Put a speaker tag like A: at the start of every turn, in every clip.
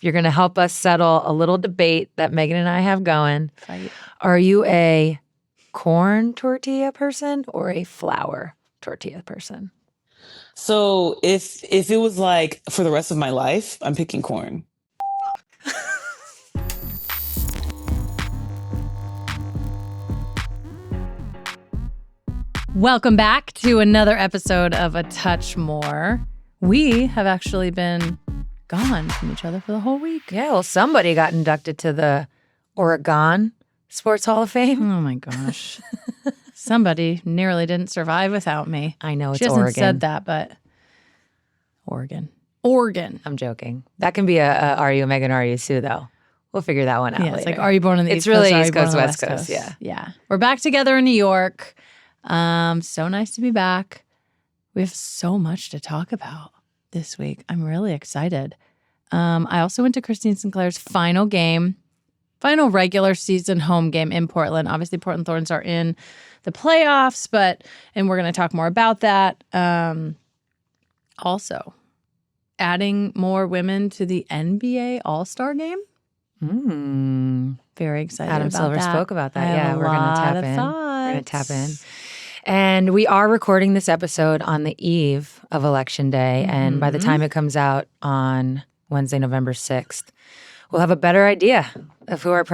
A: You're going to help us settle a little debate that Megan and I have going.
B: Fight.
A: Are you a corn tortilla person or a flour tortilla person?
C: So if it was like for the rest of my life, I'm picking corn.
B: Welcome back to another episode of A Touch More. We have actually been gone from each other for the whole week.
A: Yeah, well, somebody got inducted to the Oregon Sports Hall of Fame.
B: Oh my gosh. Somebody nearly didn't survive without me.
A: I know, it's
B: she hasn't
A: Oregon.
B: said that, but Oregon.
A: I'm joking. That can be a Are You a Megan, Are You a Sue, though. We'll figure that one out later.
B: It's like, are you born on the
A: It's
B: East Coast?
A: really
B: Are you
A: East
B: born
A: Coast,
B: on the
A: West Coast, yeah.
B: Yeah. We're back together in New York. So nice to be back. We have so much to talk about this week. I'm really excited. I also went to Christine Sinclair's final regular season home game in Portland. Obviously, Portland Thorns are in the playoffs, and we're going to talk more about that. Also, adding more women to the NBA AllStar game. Very excited
A: Adam
B: about
A: Silver
B: that.
A: spoke about that. Yeah, we're going to tap in.
B: We're
A: going to tap in. And we are recording this episode on the eve of Election Day. And by the time it comes out on Wednesday, November 6th, we'll have a better idea of who our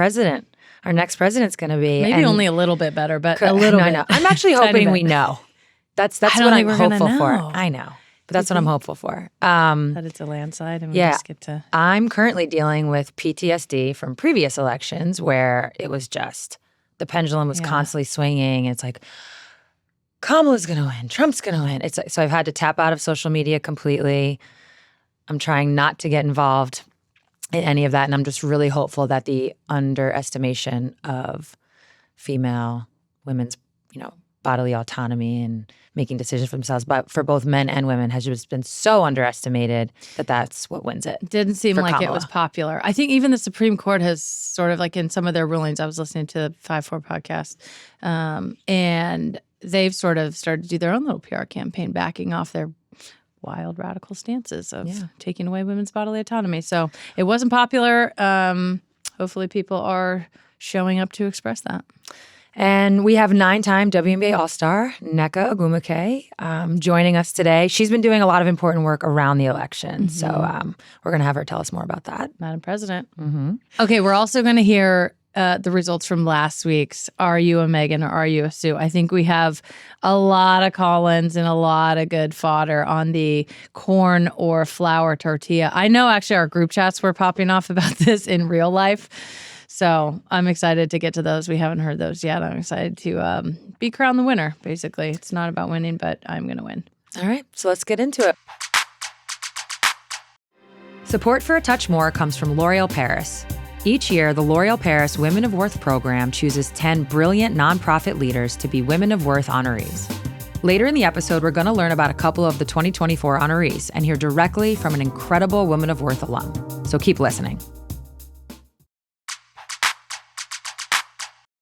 A: next president's going to be.
B: Maybe
A: and
B: only a little bit better, but a little bit.
A: I know. I'm actually hoping we know. That's what I'm hopeful for. I know. But that's what I'm hopeful for.
B: That it's a landslide and we just get to...
A: I'm currently dealing with PTSD from previous elections where it was just, the pendulum was constantly swinging. It's like, Kamala's going to win, Trump's going to win. It's like, so I've had to tap out of social media completely. I'm trying not to get involved in any of that. And I'm just really hopeful that the underestimation of women's, bodily autonomy and making decisions for themselves, but for both men and women has just been so underestimated that that's what wins it.
B: Didn't seem like
A: Kamala.
B: It was popular. I think even the Supreme Court has sort of like in some of their rulings, I was listening to the 5-4 podcast, and they've sort of started to do their own little PR campaign backing off their wild radical stances of taking away women's bodily autonomy. So it wasn't popular. Hopefully people are showing up to express that.
A: And we have 9-time WNBA AllStar, Nneka Ogwumike, joining us today. She's been doing a lot of important work around the election. So we're going to have her tell us more about that.
B: Madam President. Okay, we're also going to hear the results from last week's Are You a Megan or Are You a Sue? I think we have a lot of call-ins and a lot of good fodder on the corn or flour tortilla. I know actually our group chats were popping off about this in real life. So I'm excited to get to those. We haven't heard those yet. I'm excited to be crowned the winner, basically. It's not about winning, but I'm going to win.
A: All right, so let's get into it. Support for A Touch More comes from LOreal Paris. Each year, the L'Oreal Paris Women of Worth program chooses 10 brilliant nonprofit leaders to be Women of Worth honorees. Later in the episode, we're going to learn about a couple of the 2024 honorees and hear directly from an incredible Women of Worth alum. So keep listening.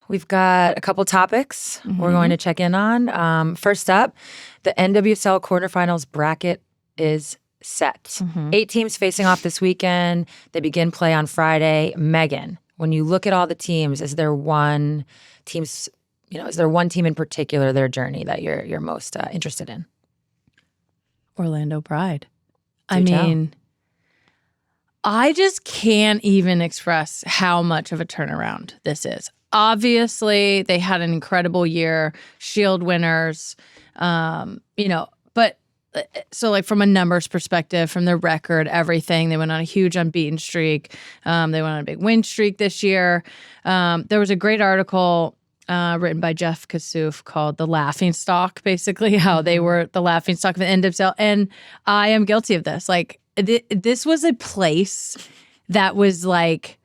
A: We've got a couple topics we're going to check in on. First up, the NWSL quarterfinals bracket is set. 8 teams facing off this weekend. They begin play on Friday. Megan, when you look at all the teams, is there one team in particular, their journey that you're most interested in?
B: Orlando Pride. I mean, I just can't even express how much of a turnaround this is. Obviously, they had an incredible year, Shield winners, but so like from a numbers perspective, from their record, everything, they went on a huge unbeaten streak. They went on a big win streak this year. There was a great article written by Jeff Kassouf called The Laughingstock, basically how they were the laughingstock of the NWSL. And I am guilty of this. Like this was a place that was like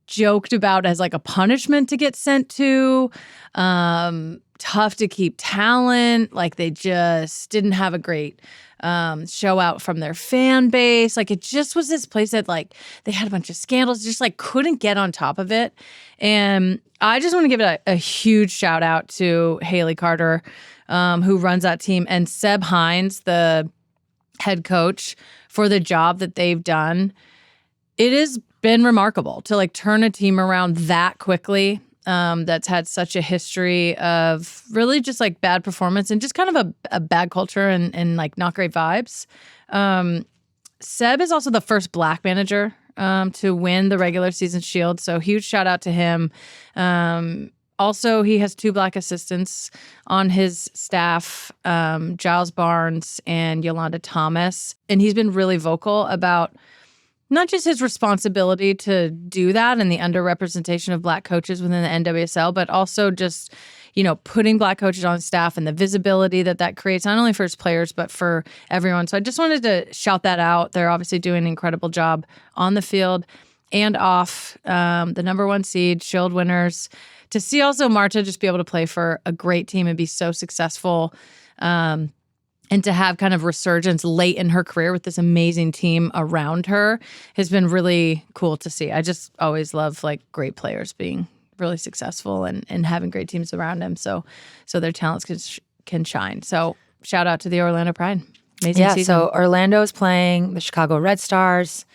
B: joked about as like a punishment to get sent to, tough to keep talent. Like they just didn't have a great show out from their fan base. Like it just was this place that like they had a bunch of scandals, just like couldn't get on top of it. And I just want to give it a huge shout out to Haley Carter, who runs that team, and Seb Hines, the head coach, for the job that they've done. It has been remarkable to like turn a team around that quickly. That's had such a history of really just like bad performance and just kind of a bad culture and like not great vibes. Seb is also the first Black manager to win the regular season Shield, so huge shout out to him. Also, he has 2 Black assistants on his staff, Giles Barnes and Yolanda Thomas. And he's been really vocal about not just his responsibility to do that and the underrepresentation of Black coaches within the NWSL, but also just, putting Black coaches on staff and the visibility that creates, not only for his players, but for everyone. So I just wanted to shout that out. They're obviously doing an incredible job on the field and off. The number 1 seed, Shield winners. To see also Marta just be able to play for a great team and be so successful, and to have kind of resurgence late in her career with this amazing team around her has been really cool to see. I just always love like great players being really successful and having great teams around them, so their talents can shine. So shout out to the Orlando Pride. Amazing season.
A: So Orlando is playing the Chicago Red Stars.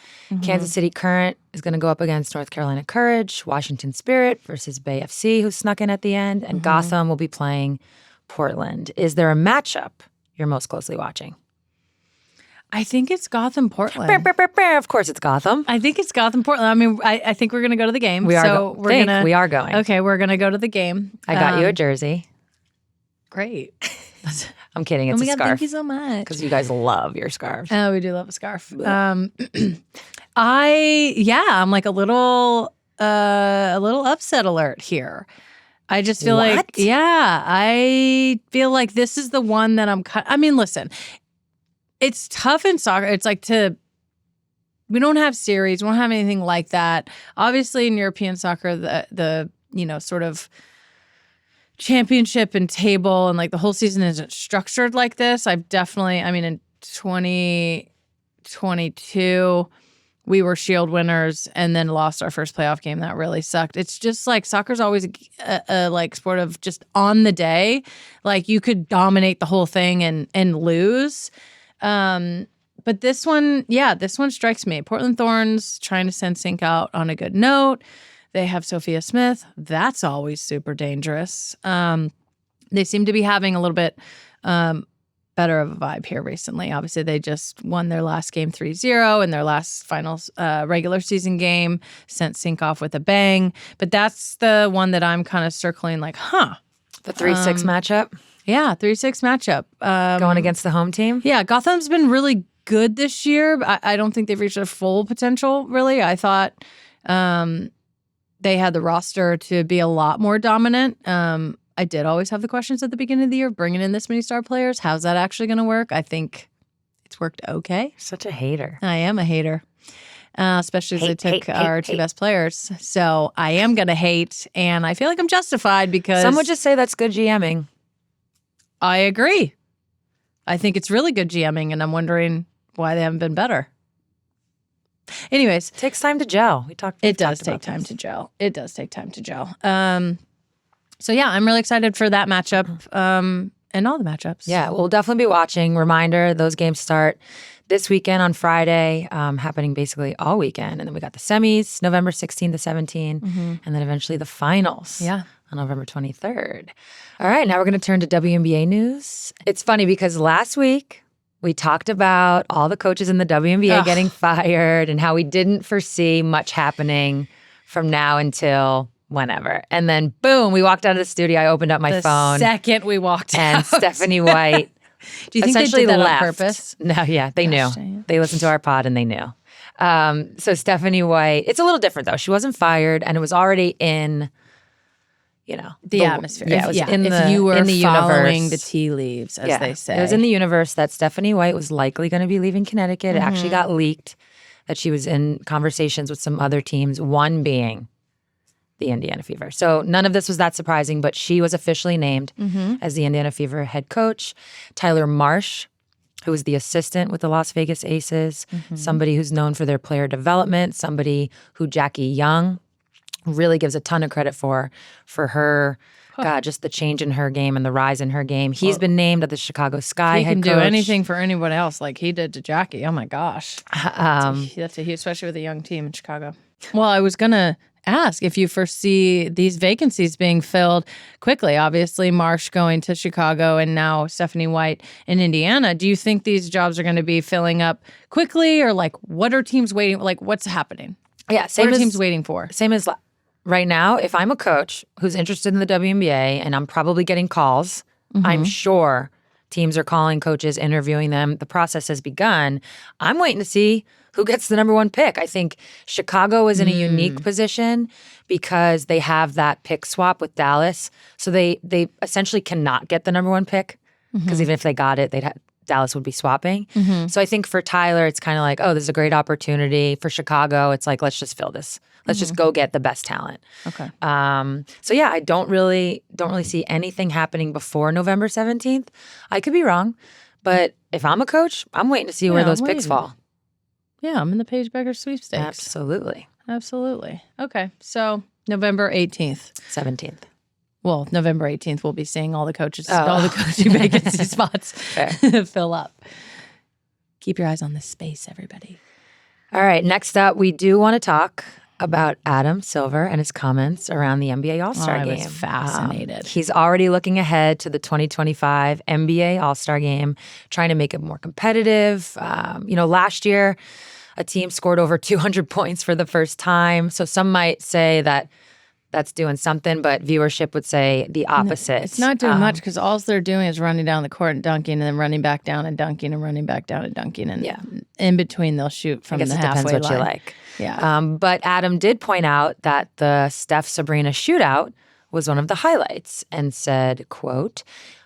A: Kansas City Current is going to go up against North Carolina Courage. Washington Spirit versus Bay FC, who snuck in at the end. And Gotham will be playing Portland. Is there a matchup you're most closely watching?
B: I think it's Gotham Portland.
A: Of course it's Gotham.
B: I think it's Gotham Portland. I mean, I think we're going to go to the game.
A: We are going.
B: Okay, we're going to go to the game.
A: I got you a jersey.
B: Great.
A: I'm kidding. It's a scarf.
B: Thank you so much.
A: Because you guys love your scarves.
B: Oh, we do love a scarf. I'm like a little upset alert here. I just feel I feel like this is the one that I mean, listen, it's tough in soccer. It's like we don't have series. We don't have anything like that. Obviously in European soccer, the sort of championship and table and like the whole season isn't structured like this. In 2022 we were Shield winners and then lost our first playoff game. That really sucked. It's just like soccer's always a like sport of just on the day, like you could dominate the whole thing and lose. But this one strikes me. Portland Thorns trying to send Sync out on a good note. They have Sophia Smith. That's always super dangerous. They seem to be having a little bit better of a vibe here recently. Obviously, they just won their last game 3-0 and their last final regular season game sent Sync off with a bang. But that's the one that I'm kind of circling like,
A: The 3-6 matchup?
B: Yeah, 3-6 matchup.
A: Going against the home team?
B: Yeah, Gotham's been really good this year. I don't think they've reached their full potential, really. I thought they had the roster to be a lot more dominant. I did always have the questions at the beginning of the year, bringing in this many star players. How's that actually going to work? I think it's worked okay.
A: Such a hater.
B: I am a hater, especially as they took our two best players. So I am going to hate, and I feel like I'm justified because...
A: Some would just say that's good GMing.
B: I agree. I think it's really good GMing, and I'm wondering why they haven't been better. Anyways.
A: It takes time to gel.
B: It does take time to gel. It does take time to gel. So yeah, I'm really excited for that matchup and all the matchups.
A: Yeah, we'll definitely be watching. Reminder, those games start this weekend on Friday, happening basically all weekend. And then we got the semis, November 16 to 17, and then eventually the finals on November 23rd. All right, now we're going to turn to WNBA news. It's funny because last week we talked about all the coaches in the WNBA getting fired and how we didn't foresee much happening from now until whenever. And then boom, we walked out of the studio. I opened up my phone.
B: The second we walked
A: out. And Stephanie White
B: Do you think they did that on purpose?
A: No, yeah, they knew. They listened to our pod and they knew. So Stephanie White, it's a little different though. She wasn't fired and it was already in,
B: the atmosphere.
A: Yeah, it was in
B: if you were
A: in the
B: following
A: universe.
B: the tea leaves, as they say.
A: It was in the universe that Stephanie White was likely going to be leaving Connecticut. It actually got leaked that she was in conversations with some other teams, one being the Indiana Fever. So none of this was that surprising, but she was officially named as the Indiana Fever head coach. Tyler Marsh, who was the assistant with the Las Vegas Aces, somebody who's known for their player development, somebody who Jackie Young really gives a ton of credit for her. God, just the change in her game and the rise in her game. He's been named at the Chicago Sky
B: He
A: head
B: can
A: coach.
B: do anything for anyone else like he did to Jackie. Oh my gosh. That's a huge, especially with a young team in Chicago. Well, I was going to ask if you foresee these vacancies being filled quickly. Obviously, Marsh going to Chicago and now Stephanie White in Indiana. Do you think these jobs are going to be filling up quickly, or like what are teams waiting? Like what's happening?
A: Yeah, same
B: what are
A: as
B: teams waiting for?
A: Same as right now. If I'm a coach who's interested in the WNBA and I'm probably getting calls, I'm sure teams are calling coaches, interviewing them. The process has begun. I'm waiting to see who gets the number one pick. I think Chicago is in a unique position because they have that pick swap with Dallas. So they essentially cannot get the number one pick because even if they got it, Dallas would be swapping. So I think for Tyler, it's kind of like, oh, this is a great opportunity. For Chicago, it's like, let's just fill this. Let's just go get the best talent.
B: Okay.
A: So yeah, I don't really see anything happening before November 17th. I could be wrong, but if I'm a coach, I'm waiting to see where those picks fall.
B: Yeah, I'm in the Paige Becker sweepstakes.
A: Absolutely.
B: Okay, so November 18th.
A: 17th.
B: Well, November 18th, we'll be seeing all the coaches, all the coaching vacancy spots fill up. Keep your eyes on this space, everybody.
A: All right, next up, we do want to talk about Adam Silver and his comments around the NBA AllStar game.
B: I was fascinated.
A: He's already looking ahead to the 2025 NBA AllStar game, trying to make it more competitive. Last year, a team scored over 200 points for the first time. So some might say that that's doing something, but viewership would say the opposite.
B: It's not doing much because all they're doing is running down the court and dunking and then running back down and dunking and running back down and dunking. And in between, they'll shoot from the halfway line.
A: Depends what you like.
B: Yeah.
A: But Adam did point out that the Steph-Sabrina shootout was one of the highlights and said, quote,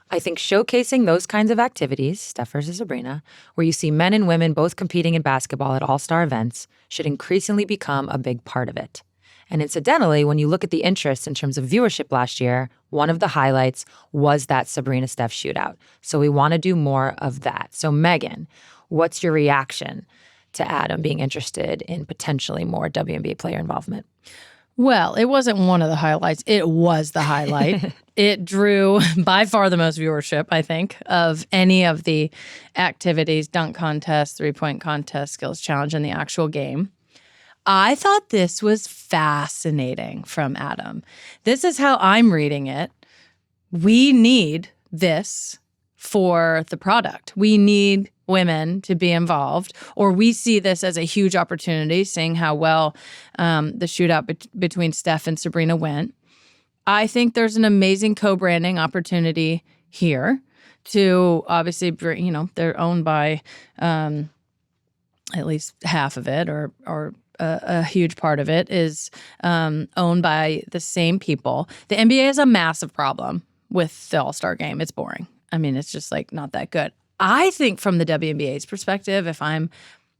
A: I think showcasing those kinds of activities, Steph versus Sabrina, where you see men and women both competing in basketball at all-star events should increasingly become a big part of it. And incidentally, when you look at the interest in terms of viewership last year, one of the highlights was that Sabrina Steph shootout. So we want to do more of that. So Megan, what's your reaction to Adam being interested in potentially more WNBA player involvement?
B: Well, it wasn't one of the highlights. It was the highlight. It drew by far the most viewership, I think, of any of the activities, dunk contest, three-point contest, skills challenge, and the actual game. I thought this was fascinating from Adam. This is how I'm reading it. We need this for the product. We need women to be involved, or we see this as a huge opportunity, seeing how well the shootout between Steph and Sabrina went. I think there's an amazing co-branding opportunity here to obviously bring, they're owned by at least half of it or a huge part of it is owned by the same people. The NBA has a massive problem with the All-Star game. It's boring. I mean, it's just like not that good. I think from the WNBA's perspective, if I'm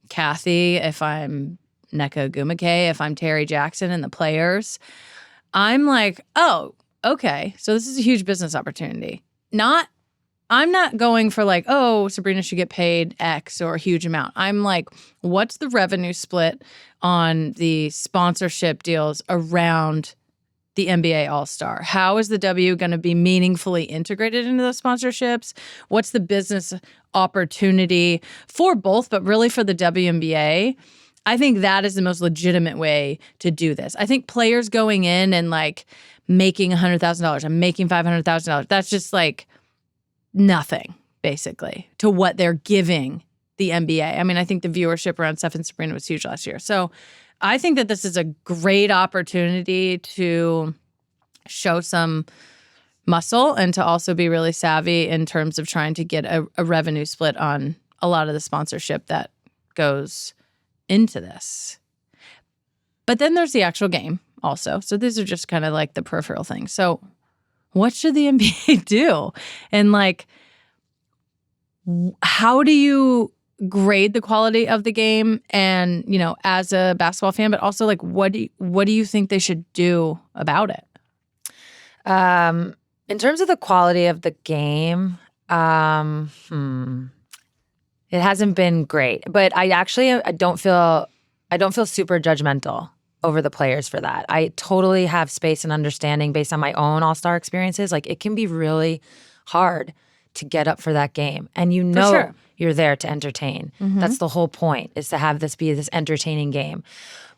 B: Kathy, if I'm Nneka Ogwumike, if I'm Terry Jackson and the players, I'm like, oh, okay. So this is a huge business opportunity. I'm not going for like, oh, Sabrina should get paid X or a huge amount. I'm like, what's the revenue split on the sponsorship deals around the NBA All-Star? How is the W going to be meaningfully integrated into those sponsorships? What's the business opportunity for both, but really for the WNBA? I think that is the most legitimate way to do this. I think players going in and like making $100,000 and making $500,000, that's just like nothing, basically, to what they're giving the NBA. I mean, I think the viewership around Steph and Sabrina was huge last year. So I think that this is a great opportunity to show some muscle and to also be really savvy in terms of trying to get a revenue split on a lot of the sponsorship that goes into this. But then there's the actual game also. So these are just kind of like the peripheral things. So what should the NBA do? And like, how do you grade the quality of the game? And, as a basketball fan, but also like, what do you think they should do about it?
A: In terms of the quality of the game, it hasn't been great. But I don't feel super judgmental over the players for that. I totally have space and understanding based on my own All-Star experiences. Like, it can be really hard to get up for that game. And you know
B: sure.
A: you're there to entertain. That's the whole point, is to have this be this entertaining game.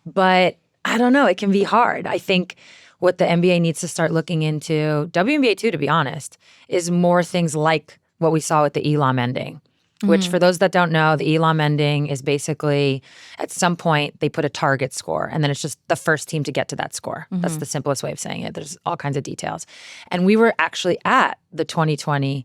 A: But I don't know, it can be hard. I think what the NBA needs to start looking into, WNBA too, to be honest, is more things like what we saw with the Elam ending. Which, for those that don't know, the Elam ending is basically, at some point, they put a target score, and then it's just the first team to get to that score. That's the simplest way of saying it. There's all kinds of details. And we were actually at the 2020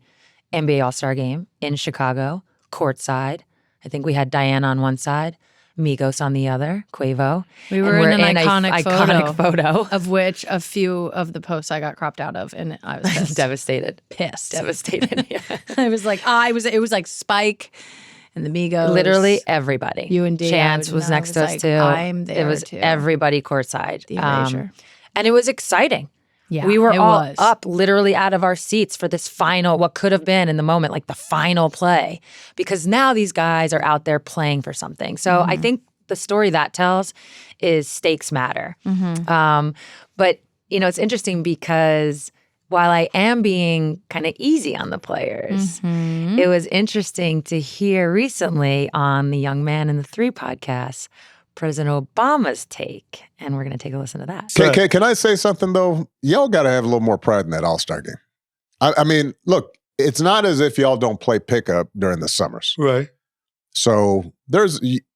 A: NBA All-Star Game in Chicago, courtside. I think we had Diana on one side, Migos on the other, Quavo.
B: We were in an iconic
A: photo.
B: Of which a few of the posts I got cropped out of, and I was pissed.
A: Devastated. Devastated, yeah.
B: I was like, it was like Spike and the Migos.
A: Literally everybody.
B: You and D.
A: Chance was next to us too.
B: I'm there
A: It was
B: too.
A: everybody courtside.
B: The erasure.
A: And it was exciting.
B: Yeah,
A: we were
B: it
A: all
B: was.
A: up literally out of our seats for this final, what could have been in the moment, like the final play. Because now these guys are out there playing for something. So I think the story that tells is stakes matter. But, you know, it's interesting because while I am being kind of easy on the players, it was interesting to hear recently on the Young Man in the Three podcast, President Obama's take. And we're going to take a listen to that.
D: Can I say something, though? Y'all got to have a little more pride in that All-Star game. I mean, look, it's not as if y'all don't play pickup during the summers.
E: Right.
D: So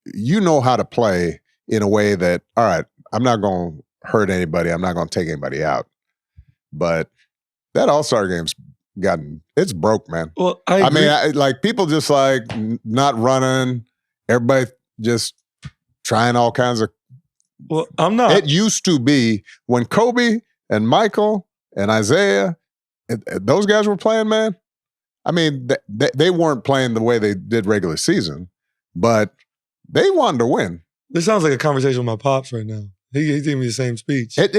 D: you know how to play in a way that, all right, I'm not going to hurt anybody. I'm not going to take anybody out. But that All-Star game's it's broke, man.
E: Well, I agree.
D: mean, people just like not running. Everybody just trying all kinds of.
E: Well, I'm not.
D: It used to be when Kobe and Michael and Isaiah, those guys were playing, man. I mean, they weren't playing the way they did regular season, but they wanted to win.
E: This sounds like a conversation with my pops right now. He gave me the same speech.
D: It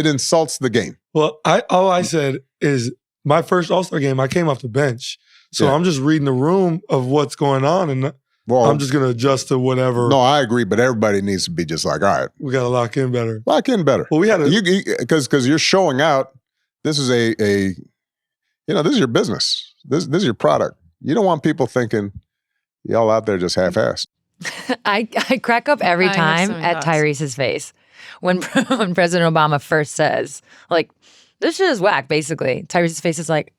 D: insults the game.
E: Well, all I said is my first All-Star game, I came off the bench. So
D: Yeah.
E: I'm just reading the room of what's going on, and I'm just going to adjust to whatever.
D: No, I agree, but everybody needs to be just like, all right,
E: We got to lock in better.
D: lock in better.
E: Well, we had
D: because you're showing out. This is this is your business. This is your product. You don't want people thinking y'all out there just half-assed.
A: I crack up every
B: I have
A: time
B: so many
A: at
B: thoughts. Tyrese's
A: face when President Obama first says, like, this shit is whack, basically. Tyrese's face is like,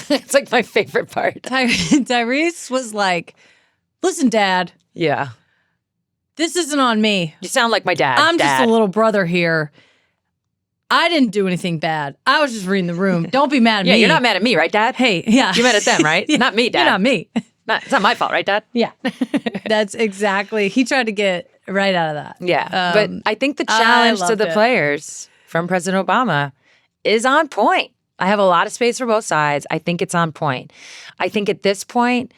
A: it's like my favorite part.
B: Tyrese was like, listen, Dad,
A: Yeah.
B: this isn't on me.
A: You sound like my dad.
B: I'm just
A: Dad.
B: a little brother here. I didn't do anything bad. I was just reading the room. Don't be mad at
A: Yeah,
B: me.
A: you're not mad at me, right, Dad?
B: Hey, yeah.
A: You're mad at them, right?
B: Yeah.
A: Not me, Dad.
B: You're not me.
A: It's not my fault, right, Dad?
B: Yeah. That's exactly. He tried to get right out of that.
A: Yeah. But I think the challenge to
B: loved
A: the
B: it.
A: players from President Obama is on point. I have a lot of space for both sides. I think it's on point. I think at this point,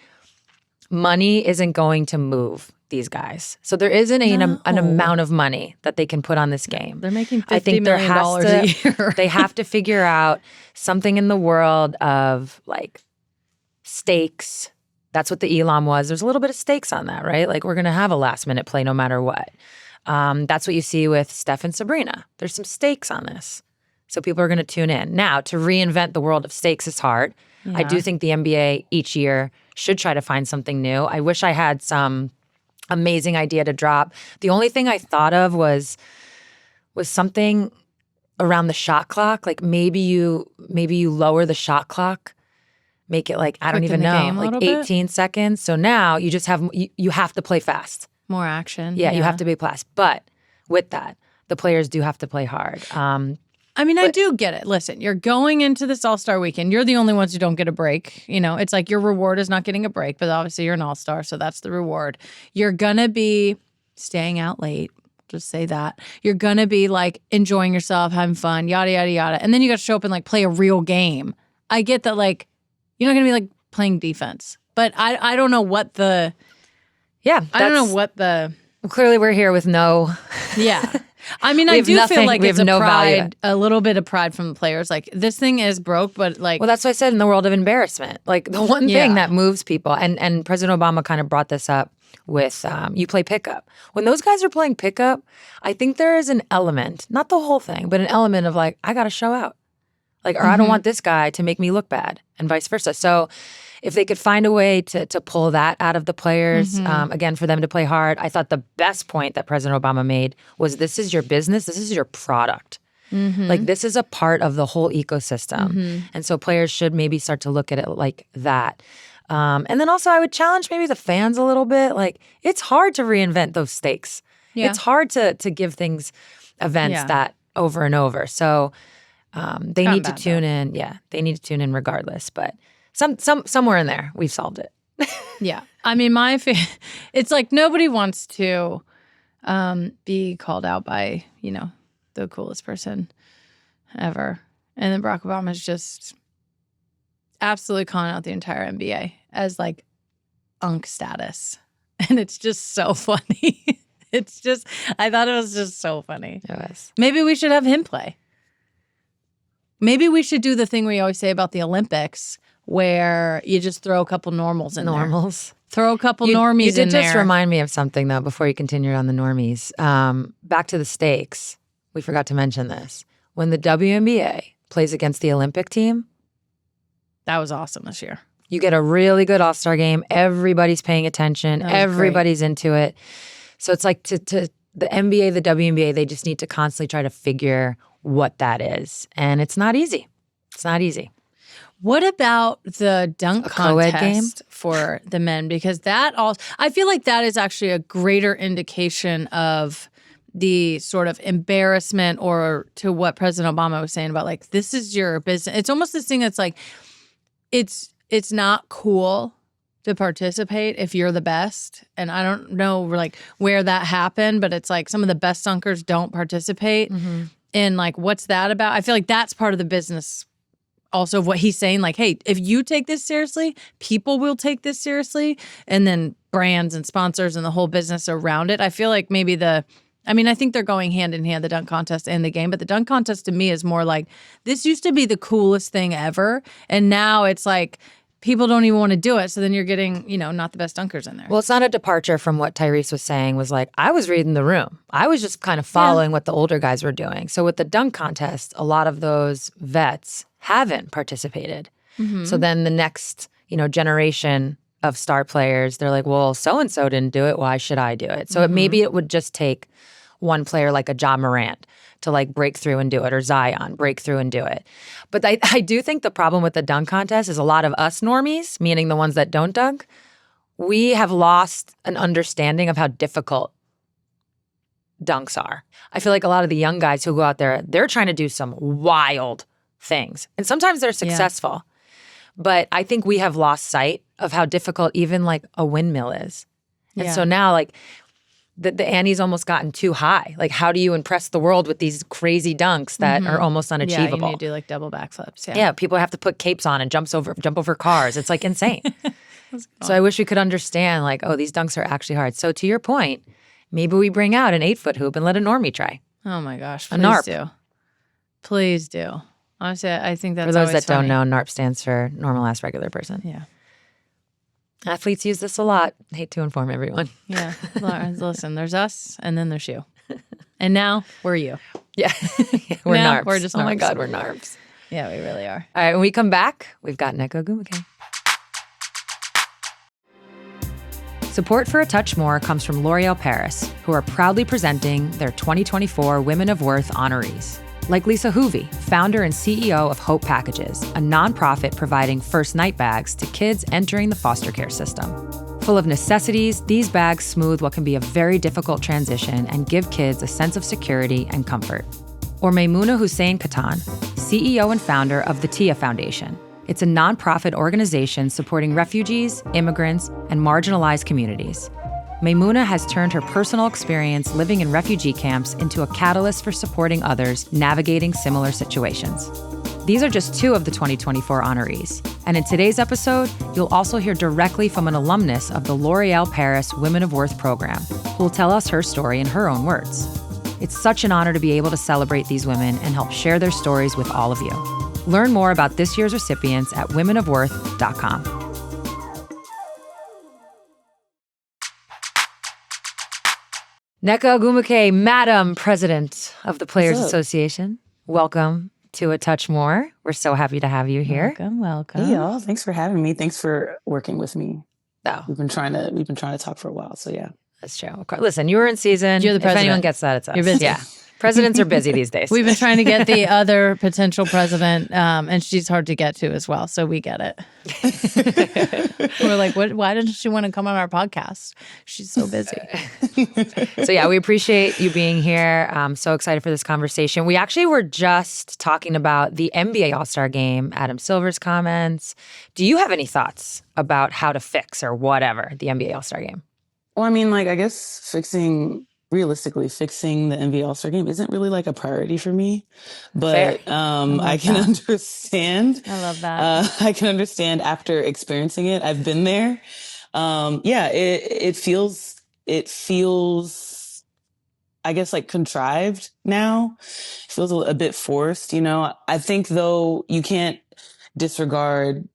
A: money isn't going to move these guys. So there isn't an amount of money that they can put on this game.
B: They're making
A: I think
B: $50
A: there
B: million
A: has
B: a
A: to,
B: year.
A: they have to figure out something in the world of like stakes. That's what the Elam was. There's a little bit of stakes on that, right? Like we're going to have a last minute play no matter what. That's what you see with Steph and Sabrina. There's some stakes on this. So people are going to tune in. Now, to reinvent the world of stakes is hard. I
B: Yeah.
A: do think the NBA each year should try to find something new. I wish I had some amazing idea to drop. The only thing I thought of was something around the shot clock. Like maybe you lower the shot clock, make it like, I don't
B: Quicken
A: even
B: the
A: know,
B: game a
A: like
B: little bit?
A: 18 seconds. So now you just have, you have to play fast.
B: More action.
A: Yeah, you have to be fast. But with that, the players do have to play hard.
B: I mean, I do get it. Listen, you're going into this All-Star weekend. You're the only ones who don't get a break. You know, it's like your reward is not getting a break, but obviously you're an All-Star, so that's the reward. You're going to be staying out late. Just say that. You're going to be like enjoying yourself, having fun, yada, yada, yada. And then you got to show up and like play a real game. I get that, like, you're not going to be like playing defense. But I don't know what the,
A: Yeah.
B: I don't know what the,
A: Clearly we're here with no,
B: yeah. I mean,
A: We
B: I
A: have
B: do
A: nothing-
B: feel like
A: we
B: it's
A: have
B: a
A: no value.
B: pride, a little bit of pride from the players. Like, this thing is broke, but like,
A: well, that's what I said in the world of embarrassment. Like the one
B: Yeah.
A: thing that moves people, and President Obama kind of brought this up with you play pickup. When those guys are playing pickup, I think there is an element, not the whole thing, but an element of like, I got to show out. Like, or I don't want this guy to make me look bad, and vice versa. So if they could find a way to pull that out of the players, again, for them to play hard. I thought the best point that President Obama made was, this is your business, this is your product. Like, this is a part of the whole ecosystem. And so players should maybe start to look at it like that. And then also I would challenge maybe the fans a little bit. Like, it's hard to reinvent those stakes. Yeah. It's hard to give things events that over and over. So they need to tune in. Yeah, they need to tune in regardless. But somewhere in there, we've solved it.
B: Yeah. I mean, it's like nobody wants to be called out by, the coolest person ever. And then Barack Obama is just absolutely calling out the entire NBA as like unk status. And it's just so funny. I thought it was just so funny.
A: It was.
B: Maybe we should have him play. Maybe we should do the thing we always say about the Olympics, where you just throw a couple normals in there. Throw a couple normies in there. You
A: did just remind me of something, though, before you continued on the normies. Back to the stakes. We forgot to mention this. When the WNBA plays against the Olympic team.
B: That was awesome this year.
A: You get a really good AllStar game. Everybody's paying attention. Everybody's into it. So it's like to the NBA, the WNBA, they just need to constantly try to figure what that is. And it's not easy. It's not easy.
B: What about the dunk contest game for the men? Because I feel like that is actually a greater indication of the sort of embarrassment, or to what President Obama was saying about like, this is your business. It's almost this thing that's like, it's not cool to participate if you're the best. And I don't know like where that happened, but it's like some of the best dunkers don't participate. And like, what's that about? I feel like that's part of the business also of what he's saying. Like, hey, if you take this seriously, people will take this seriously. And then brands and sponsors and the whole business around it. I feel like maybe I think they're going hand in hand, the dunk contest and the game. But the dunk contest to me is more like, this used to be the coolest thing ever. And now it's like, people don't even want to do it. So then you're getting, not the best dunkers in there.
A: Well, it's not a departure from what Tyrese was saying. Was like, I was reading the room. I was just kind of following what the older guys were doing. So with the dunk contest, a lot of those vets haven't participated. So then the next, generation of star players, they're like, well, so-and-so didn't do it. Why should I do it? So maybe it would just take one player like a Ja Morant to like break through and do it, or Zion break through and do it. But I do think the problem with the dunk contest is a lot of us normies, meaning the ones that don't dunk, we have lost an understanding of how difficult dunks are. I feel like a lot of the young guys who go out there, they're trying to do some wild things. And sometimes they're successful. But I think we have lost sight of how difficult even like a windmill is. And so now like the ante's almost gotten too high. Like, how do you impress the world with these crazy dunks that are almost unachievable?
B: Yeah, you need to do like double backflips.
A: Yeah, people have to put capes on and jump over cars. It's like insane. So I wish we could understand like, oh, these dunks are actually hard. So to your point, maybe we bring out an 8-foot hoop and let a normie try.
B: Oh my gosh,
A: please NARP.
B: Do. Please do. Honestly, I think that's
A: for those that
B: funny.
A: don't know, NARP stands for normal ass regular person.
B: Yeah.
A: Athletes use this a lot. I hate to inform everyone.
B: Yeah. Listen, there's us and then there's you. And now we're you.
A: Yeah. We're
B: now,
A: NARPs.
B: We're just NARPs.
A: Oh my God, we're NARPs.
B: Yeah, we really are.
A: All right, when we come back, we've got Nneka Ogwumike. Support for A Touch More comes from LOreal Paris, who are proudly presenting their 2024 Women of Worth honorees. Like Lisa Hoovey, founder and CEO of Hope Packages, a nonprofit providing first night bags to kids entering the foster care system. Full of necessities, these bags smooth what can be a very difficult transition and give kids a sense of security and comfort. Or Maimouna Hussein Katan, CEO and founder of the Tia Foundation. It's a nonprofit organization supporting refugees, immigrants, and marginalized communities. Maimouna has turned her personal experience living in refugee camps into a catalyst for supporting others navigating similar situations. These are just two of the 2024 honorees. And in today's episode, you'll also hear directly from an alumnus of the L'Oreal Paris Women of Worth program, who will tell us her story in her own words. It's such an honor to be able to celebrate these women and help share their stories with all of you. Learn more about this year's recipients at womenofworth.com. Nneka Ogwumike, Madam President of the Players
C: What's up?
A: Association. Welcome to A Touch More. We're so happy to have you here.
B: Welcome.
C: Hey y'all, thanks for having me. Thanks for working with me.
A: Oh,
C: We've been trying to talk for a while. So yeah.
A: that's true. Of course. Listen, you were in season.
B: You're the
A: If anyone
B: president.
A: gets that, it's us.
B: You're busy.
A: Yeah. Presidents are busy these days.
B: We've been trying to get the other potential president, and she's hard to get to as well. So we get it. We're like, what? Why doesn't she want to come on our podcast? She's so busy.
A: So yeah, we appreciate you being here. I'm so excited for this conversation. We actually were just talking about the NBA All-Star Game, Adam Silver's comments. Do you have any thoughts about how to fix or whatever the NBA All-Star Game?
C: Well, I mean, like, I guess realistically fixing the NBA All-Star Game isn't really like a priority for me, but I can understand.
B: I love that.
C: I can understand after experiencing it. I've been there. Yeah, it feels, I guess, like contrived now. It feels a bit forced, you know. I think though you can't disregard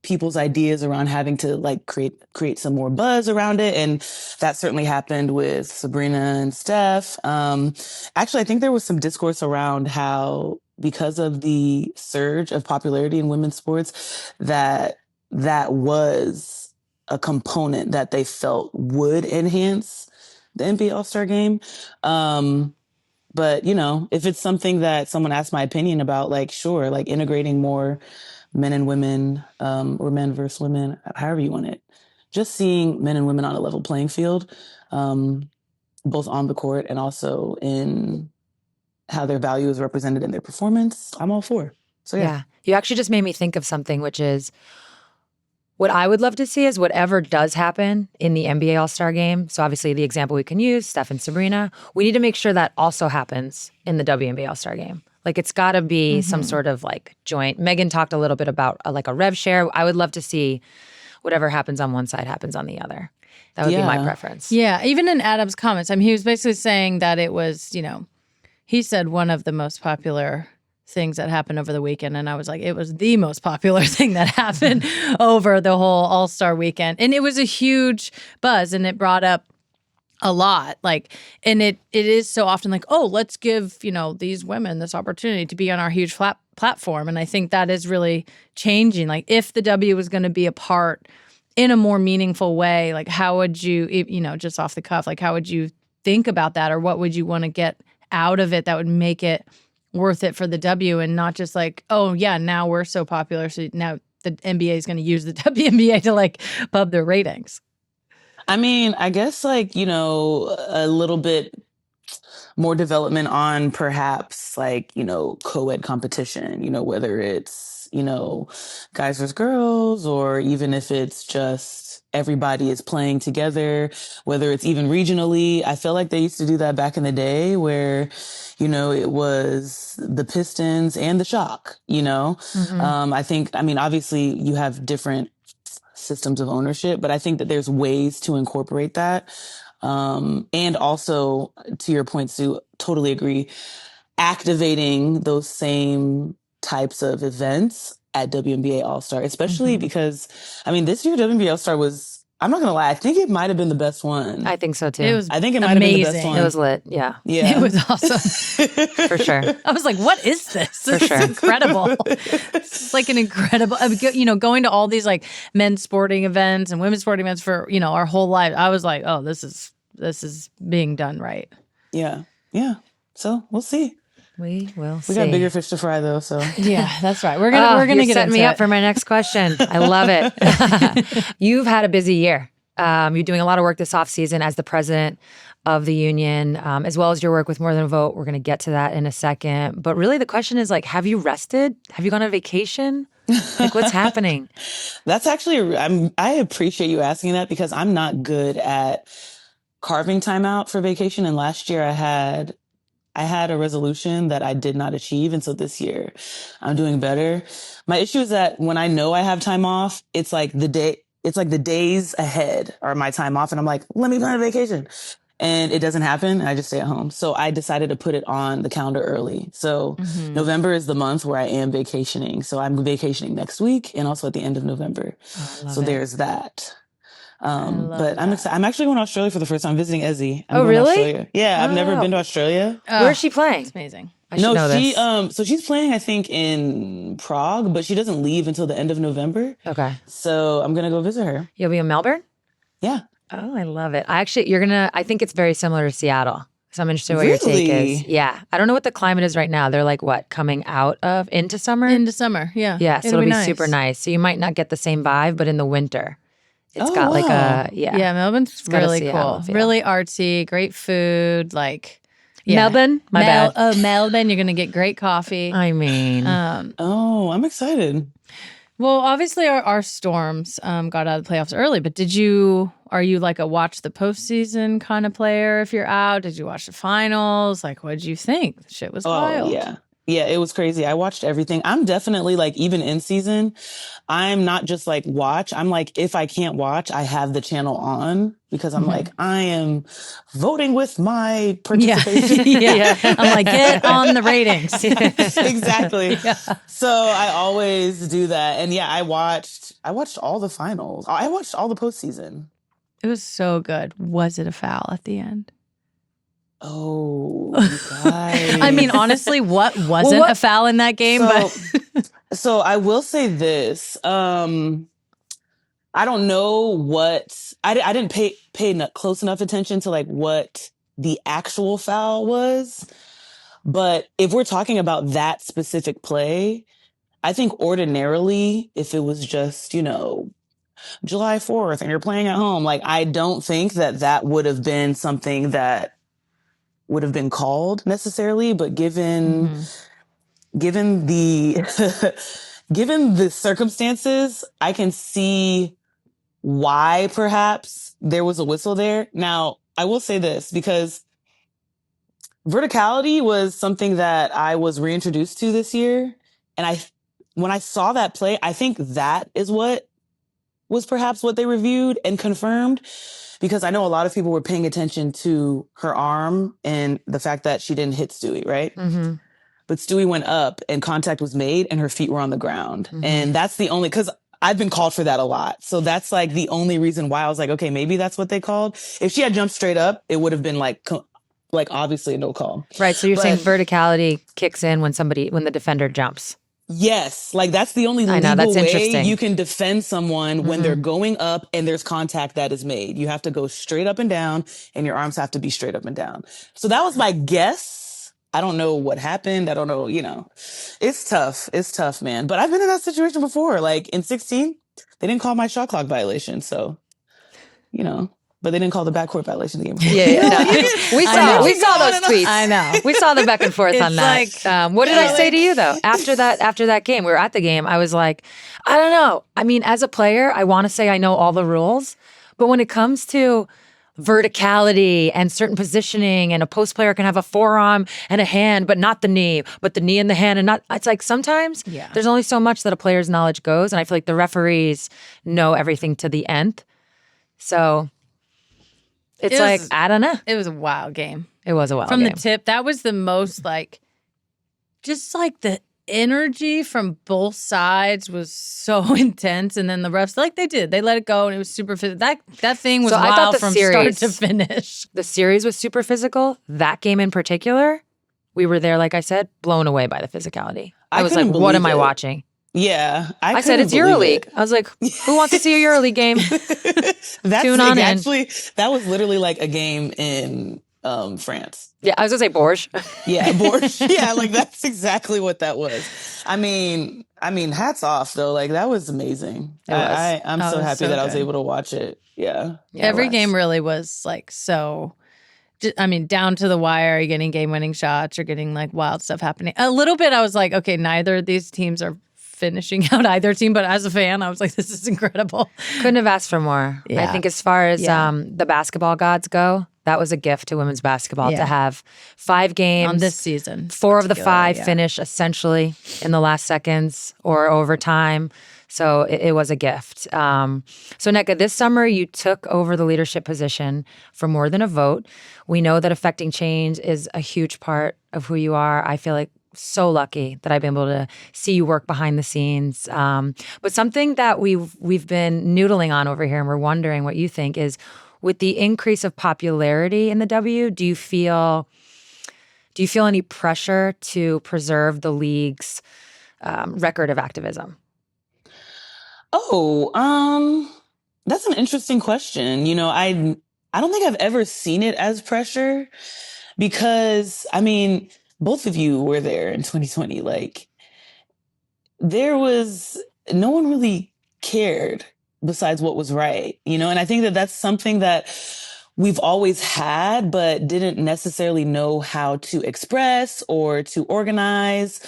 C: people's ideas around having to like create some more buzz around it. And that certainly happened with Sabrina and Steph. Actually, I think there was some discourse around how because of the surge of popularity in women's sports, that was a component that they felt would enhance the NBA All-Star Game. But, you know, if it's something that someone asked my opinion about, like, sure, like integrating more men and women, or men versus women, however you want it. Just seeing men and women on a level playing field, both on the court and also in how their value is represented in their performance, I'm all for. So yeah.
A: You actually just made me think of something, which is what I would love to see is whatever does happen in the NBA All-Star Game. So obviously the example we can use, Steph and Sabrina, we need to make sure that also happens in the WNBA All-Star Game. Like it's got to be some sort of like joint. Megan talked a little bit about like a rev share. I would love to see whatever happens on one side happens on the other. That would be my preference.
B: Yeah, even in Adam's comments, I mean, he was basically saying that it was, you know, he said one of the most popular things that happened over the weekend. And I was like, it was the most popular thing that happened over the whole All-Star weekend. And it was a huge buzz and it brought up a lot. Like, and it is so often like, oh, let's give, you know, these women this opportunity to be on our huge platform. And I think that is really changing. Like if the W was going to be a part in a more meaningful way, like how would you, you know, just off the cuff, like how would you think about that? Or what would you want to get out of it that would make it worth it for the W and not just like, oh yeah, now we're so popular. So now the NBA is going to use the WNBA to like pub their ratings.
C: I mean, I guess like, you know, a little bit more development on perhaps like, you know, co-ed competition, you know, whether it's, you know, guys versus girls, or even if it's just everybody is playing together, whether it's even regionally. I feel like they used to do that back in the day where, you know, it was the Pistons and the Shock, you know. I mean, obviously you have different systems of ownership, but I think that there's ways to incorporate that. And also, to your point, Sue, totally agree, activating those same types of events at WNBA All-Star, especially because, I mean, this year WNBA All-Star was, I'm not going to lie, I think it might have been the best one.
A: I think so too.
B: It was
C: I think it might have been the best
B: amazing.
C: one.
A: It was lit. Yeah.
B: It was awesome.
A: For sure.
B: I was like, what is this? This is incredible. It's like an incredible, you know, going to all these like men's sporting events and women's sporting events for, you know, our whole life. I was like, oh, this is being done right.
C: Yeah. Yeah. So we'll see.
A: We will see.
C: We got bigger fish to fry though, so.
B: Yeah, that's right. We're gonna
A: you're
B: get
A: setting
B: into
A: me
B: it.
A: up for my next question. I love it. You've had a busy year. You're doing a lot of work this offseason as the president of the union, as well as your work with More Than a Vote. We're going to get to that in a second. But really the question is like, have you rested? Have you gone on vacation? Like what's happening?
C: That's actually, I appreciate you asking that because I'm not good at carving time out for vacation. And last year I had a resolution that I did not achieve. And so this year I'm doing better. My issue is that when I know I have time off, it's like the days ahead are my time off. And I'm like, let me plan a vacation. And it doesn't happen. And I just stay at home. So I decided to put it on the calendar early. So November is the month where I am vacationing. So I'm vacationing next week and also at the end of November. So there's that. But I'm excited. I'm actually going to Australia for the first time, visiting Ezzy. I'm
A: Oh,
C: going to
A: really?
C: Australia. Yeah, I've never
A: Oh.
C: been to Australia.
A: Where is she playing?
B: It's amazing.
A: I should know
C: she
A: this.
C: so she's playing, I think, in Prague, but she doesn't leave until the end of November.
A: Okay.
C: So I'm gonna go visit her.
A: You'll be in Melbourne?
C: Yeah.
A: Oh, I love it. I think it's very similar to Seattle. So I'm interested what your take is. Yeah. I don't know what the climate is right now. They're like what, coming out of into summer?
B: Into summer, yeah.
A: Yeah, so it'll be super nice. So you might not get the same vibe, but in the winter, it's got like a
B: Yeah, Melbourne's really
A: Seattle
B: cool.
A: feel.
B: Really artsy, great food, like yeah.
A: Melbourne? My bad.
B: Oh, Melbourne, you're gonna get great coffee.
A: I mean,
C: Oh, I'm excited.
B: Well, obviously our Storms got out of the playoffs early, but are you like a watch the postseason kind of player if you're out? Did you watch the finals? Like, what did you think? The shit was wild.
C: Yeah. Yeah, it was crazy. I watched everything. I'm definitely like, even in season, I'm not just like watch. I'm like, if I can't watch, I have the channel on because I'm like, I am voting with my participation.
B: Yeah. I'm like, get on the ratings.
C: Exactly. Yeah. So I always do that. And yeah, I watched all the finals. I watched all the postseason.
B: It was so good. Was it a foul at the end?
C: Oh, you guys.
B: I mean, honestly, what wasn't a foul in that game?
C: So I will say this. I don't know what I didn't pay close enough attention to like what the actual foul was. But if we're talking about that specific play, I think ordinarily, if it was just, July 4th and you're playing at home, like, I don't think that would have been something that would have been called necessarily, but given the given the circumstances, I can see why perhaps there was a whistle there. Now, I will say this, because verticality was something that I was reintroduced to this year. And when I saw that play, I think that is what was perhaps what they reviewed and confirmed, because I know a lot of people were paying attention to her arm and the fact that she didn't hit Stewie, right? Mm-hmm. But Stewie went up and contact was made and her feet were on the ground. Mm-hmm. And that's the only, because I've been called for that a lot. So that's like the only reason why I was like, okay, maybe that's what they called. If she had jumped straight up, it would have been like obviously a no call.
A: Right. So you're saying verticality kicks in when the defender jumps.
C: Yes, like that's the only legal way you can defend someone when they're going up and there's contact that is made. You have to go straight up and down and your arms have to be straight up and down. So that was my guess. I don't know what happened. I don't know, It's tough. It's tough, man. But I've been in that situation before. Like in 2016, they didn't call my shot clock violation. So, but they didn't call the backcourt violation the game before.
A: Yeah. No. We saw those tweets.
B: I know.
A: We saw the back and forth on that. What did I say to you though? After that game, we were at the game. I was like, I don't know. I mean, as a player, I want to say I know all the rules, but when it comes to verticality and certain positioning, and a post player can have a forearm and a hand, but not the knee, but the knee and the hand, and not. It's like sometimes there's only so much that a player's knowledge goes, and I feel like the referees know everything to the nth. So. I don't know.
B: It was a wild game.
A: It was a wild
B: game. From the tip, that was the most just the energy from both sides was so intense. And then the refs, they let it go and it was super physical. That thing was wild from start to finish.
A: The series was super physical. That game in particular, we were there, like I said, blown away by the physicality. I was like, what am I watching?
C: Yeah.
A: I said, it's EuroLeague. I was like, who wants to see a EuroLeague game? Tune on in.
C: Actually, that was literally like a game in France.
A: Yeah, I was going to say Bourges.
C: Yeah, Bourges. Yeah, that's exactly what that was. I mean, hats off, though. That was amazing. I'm so happy that I was able to watch it. Yeah.
B: Every game really was so... down to the wire, you're getting game-winning shots, you're getting wild stuff happening. A little bit, I was like, okay, neither of these teams are finishing out either team, but as a fan, I was like, this is incredible.
A: Couldn't have asked for more. Yeah. I think as far as the basketball gods go, that was a gift to women's basketball to have 5 games
B: on this season.
A: 4 of the 5 finish essentially in the last seconds or overtime. So it was a gift. So Nneka, this summer you took over the leadership position for more than a vote. We know that affecting change is a huge part of who you are. I feel like so lucky that I've been able to see you work behind the scenes. But something that we've been noodling on over here, and we're wondering what you think, is with the increase of popularity in the W, do you feel any pressure to preserve the league's record of activism?
C: That's an interesting question. I don't think I've ever seen it as pressure because, I mean, both of you were there in 2020. Like, there was no one really cared besides what was right, and I think that that's something that we've always had, but didn't necessarily know how to express or to organize,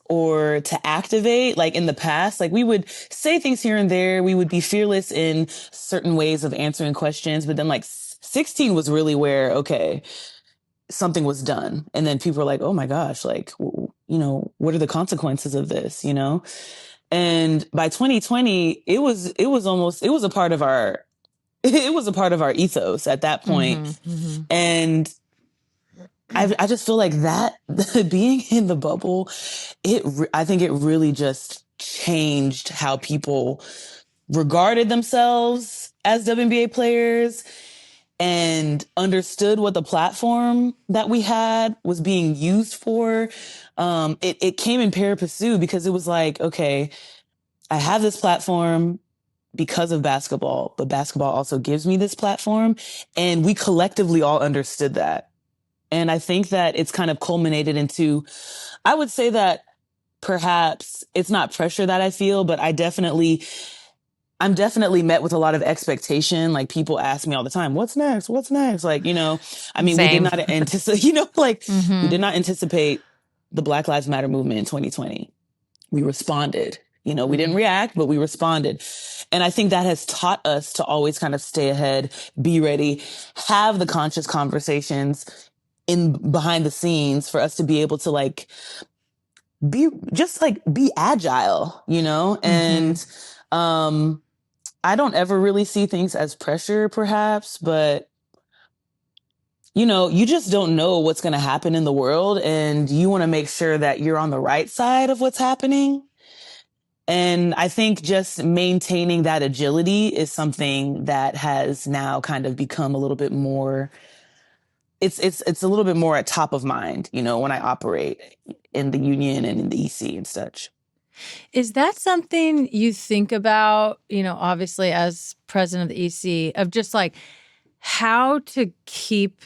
C: or to activate. Like in the past, like we would say things here and there. We would be fearless in certain ways of answering questions, but then like 16 was really where, okay, something was done. And then people were like, oh my gosh, like, what are the consequences of this, And by 2020, it was a part of our ethos at that point.
B: Mm-hmm, mm-hmm.
C: And I just feel like that being in the bubble, I think it really just changed how people regarded themselves as WNBA players and understood what the platform that we had was being used for. It came in pari passu because it was like, okay, I have this platform because of basketball, but basketball also gives me this platform. And we collectively all understood that. And I think that it's kind of culminated into, I would say that perhaps it's not pressure that I feel, but I'm definitely met with a lot of expectation. Like people ask me all the time, what's next? What's next? Like, I mean,
A: Same.
C: we did not anticipate, we did not anticipate the Black Lives Matter movement in 2020. We responded. We didn't react, but we responded. And I think that has taught us to always kind of stay ahead, be ready, have the conscious conversations behind the scenes for us to be able to be agile, and, I don't ever really see things as pressure perhaps, but you just don't know what's going to happen in the world and you want to make sure that you're on the right side of what's happening. And I think just maintaining that agility is something that has now kind of become a little bit more, it's a little bit more at top of mind, when I operate in the union and in the EC and such.
B: Is that something you think about, obviously as president of the EC, of just like how to keep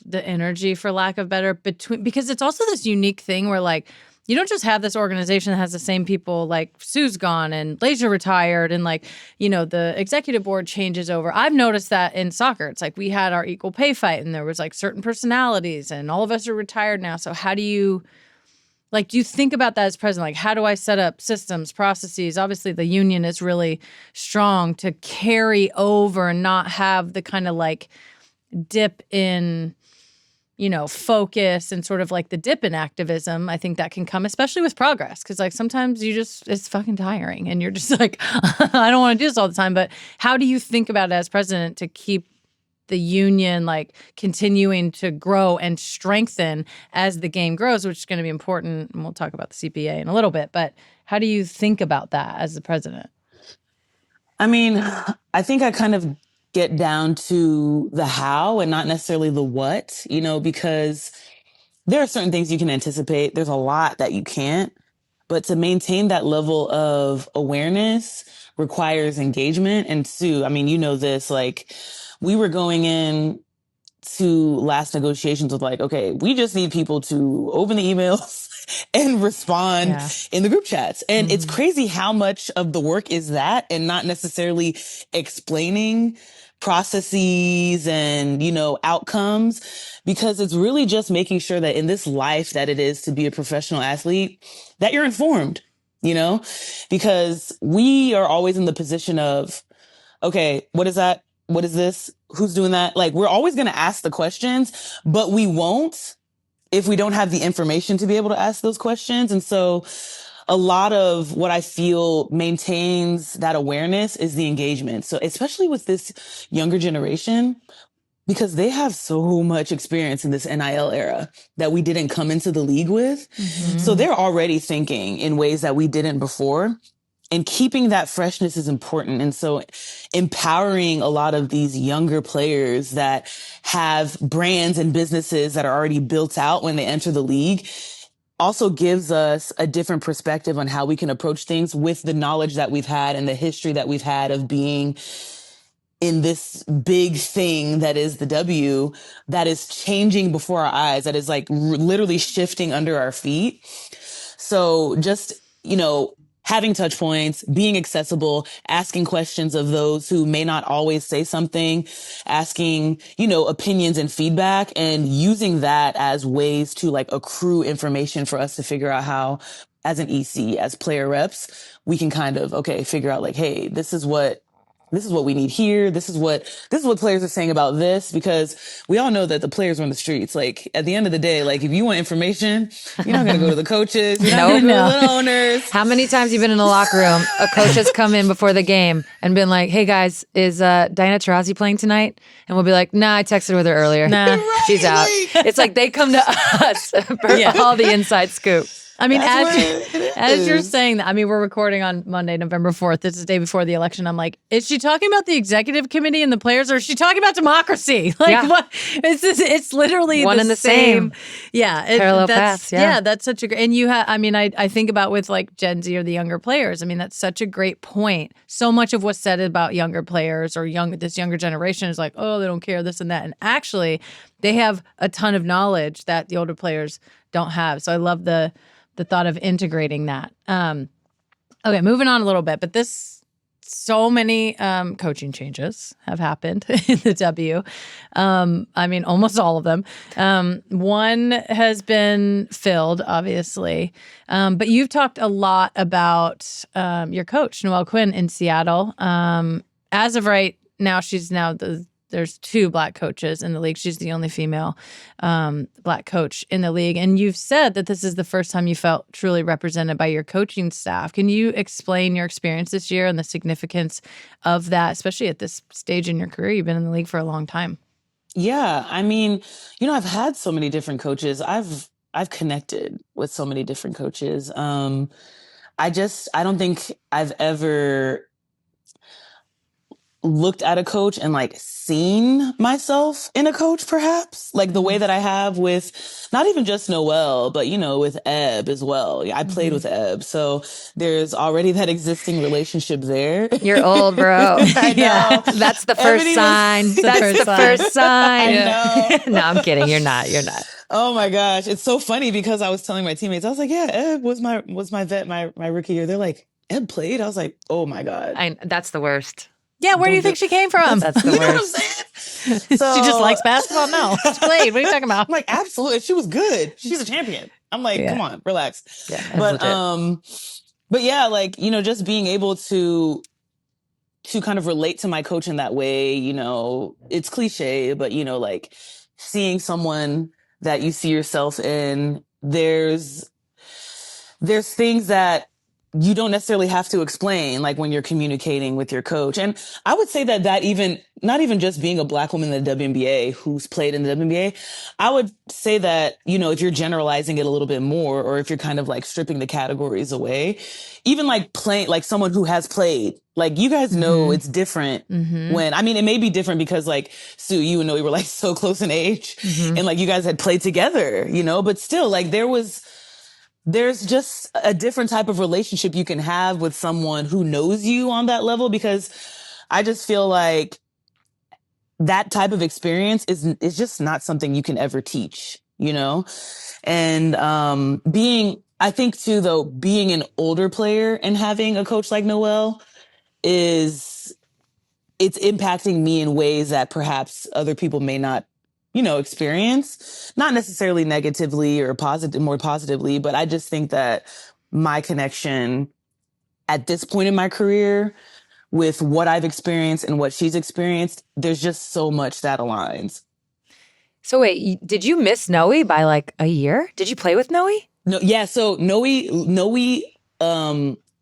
B: the energy, for lack of better, because it's also this unique thing where like, you don't just have this organization that has the same people, like Sue's gone and Leisure retired and like, the executive board changes over. I've noticed that in soccer. It's like we had our equal pay fight and there was like certain personalities and all of us are retired now. So how do you think about that as president? Like, how do I set up systems, processes? Obviously, the union is really strong to carry over and not have the kind of like dip in, focus and sort of like the dip in activism. I think that can come, especially with progress. Cause like sometimes it's fucking tiring and you're just like, I don't want to do this all the time. But how do you think about it as president to keep the union like continuing to grow and strengthen as the game grows, which is going to be important. And we'll talk about the CPA in a little bit, but how do you think about that as the president?
C: I mean, I think I kind of get down to the how and not necessarily the what, because there are certain things you can anticipate. There's a lot that you can't, but to maintain that level of awareness requires engagement. And Sue, I mean, this, like we were going in to last negotiations with like, okay, we just need people to open the emails and respond in the group chats. And it's crazy how much of the work is that and not necessarily explaining processes and, outcomes, because it's really just making sure that in this life that it is to be a professional athlete, that you're informed, because we are always in the position of, okay, what is that? What is this? Who's doing that? Like, we're always going to ask the questions, but we won't if we don't have the information to be able to ask those questions. And so a lot of what I feel maintains that awareness is the engagement. So especially with this younger generation, because they have so much experience in this NIL era that we didn't come into the league with.
B: Mm-hmm.
C: So they're already thinking in ways that we didn't before. And keeping that freshness is important. And so empowering a lot of these younger players that have brands and businesses that are already built out when they enter the league also gives us a different perspective on how we can approach things with the knowledge that we've had and the history that we've had of being in this big thing that is the W, that is changing before our eyes, that is like literally shifting under our feet. So just, having touch points, being accessible, asking questions of those who may not always say something, asking, opinions and feedback, and using that as ways to like accrue information for us to figure out how, as an EC, as player reps, we can kind of, figure out like, hey, this is what we need here. This is what players are saying about this, because we all know that the players are on the streets. Like at the end of the day, like if you want information, you're not going to go to the coaches. You're not going to go to the owners.
A: How many times you been in the locker room? A coach has come in before the game and been like, "Hey guys, is Diana Taurasi playing tonight?" And we'll be like, "Nah, I texted with her earlier.
B: Nah,
A: she's out." It's like they come to us for all the inside scoop.
B: I mean, as you're saying that, I mean, we're recording on Monday, November 4th. This is the day before the election. I'm like, is she talking about the executive committee and the players, or is she talking about democracy? Like, what? It's literally
A: one and the same.
B: Yeah.
A: Parallel paths. Yeah.
B: That's such a great, and I think about with like Gen Z or the younger players. I mean, that's such a great point. So much of what's said about younger players or this younger generation is like, oh, they don't care, this and that. And actually, they have a ton of knowledge that the older players don't have. So I love the thought of integrating that. Okay, moving on a little bit, but so many coaching changes have happened in the W. I mean, almost all of them. One has been filled, obviously, but you've talked a lot about your coach, Noelle Quinn, in Seattle. As of right now, there's 2 Black coaches in the league. She's the only female Black coach in the league. And you've said that this is the first time you felt truly represented by your coaching staff. Can you explain your experience this year and the significance of that, especially at this stage in your career? You've been in the league for a long time.
C: Yeah. I mean, I've had so many different coaches. I've connected with so many different coaches. I don't think I've ever looked at a coach and like seen myself in a coach, perhaps like the way that I have with not even just Noelle, but with Eb as well. I played with Eb, so there's already that existing relationship there.
A: You're old, bro.
C: I know.
A: That's the first sign. That's the first sign.
C: I know.
A: No, I'm kidding. You're not.
C: Oh my gosh, it's so funny because I was telling my teammates, I was like, yeah, Eb was my vet my rookie year. They're like, Eb played? I was like, oh my God.
A: That's the worst.
B: Yeah, where do you think she came from?
A: That's the
C: You know what I'm
A: worst.
C: saying?
B: She just likes basketball? No, she played. What are you talking about?
C: I'm like, absolutely. She was good. She's a champion. I'm like, come on, relax.
A: Yeah,
C: but yeah, like, just being able to kind of relate to my coach in that way, it's cliche, but like seeing someone that you see yourself in, there's things that you don't necessarily have to explain, like when you're communicating with your coach. And I would say that even, not even just being a Black woman in the WNBA who's played in the WNBA, I would say that, if you're generalizing it a little bit more, or if you're kind of like stripping the categories away, even like playing, like someone who has played, like you guys know it's different when, I mean, it may be different because like Sue, you and Noe were like so close in age and like you guys had played together, but still like there's just a different type of relationship you can have with someone who knows you on that level, because I just feel like that type of experience is just not something you can ever teach, And I think too, though, being an older player and having a coach like Noelle it's impacting me in ways that perhaps other people may not experience, not necessarily negatively or more positively, but I just think that my connection at this point in my career with what I've experienced and what she's experienced, there's just so much that aligns.
A: So wait, did you miss Noe by like a year? Did you play with Noe?
C: No, yeah. So Noe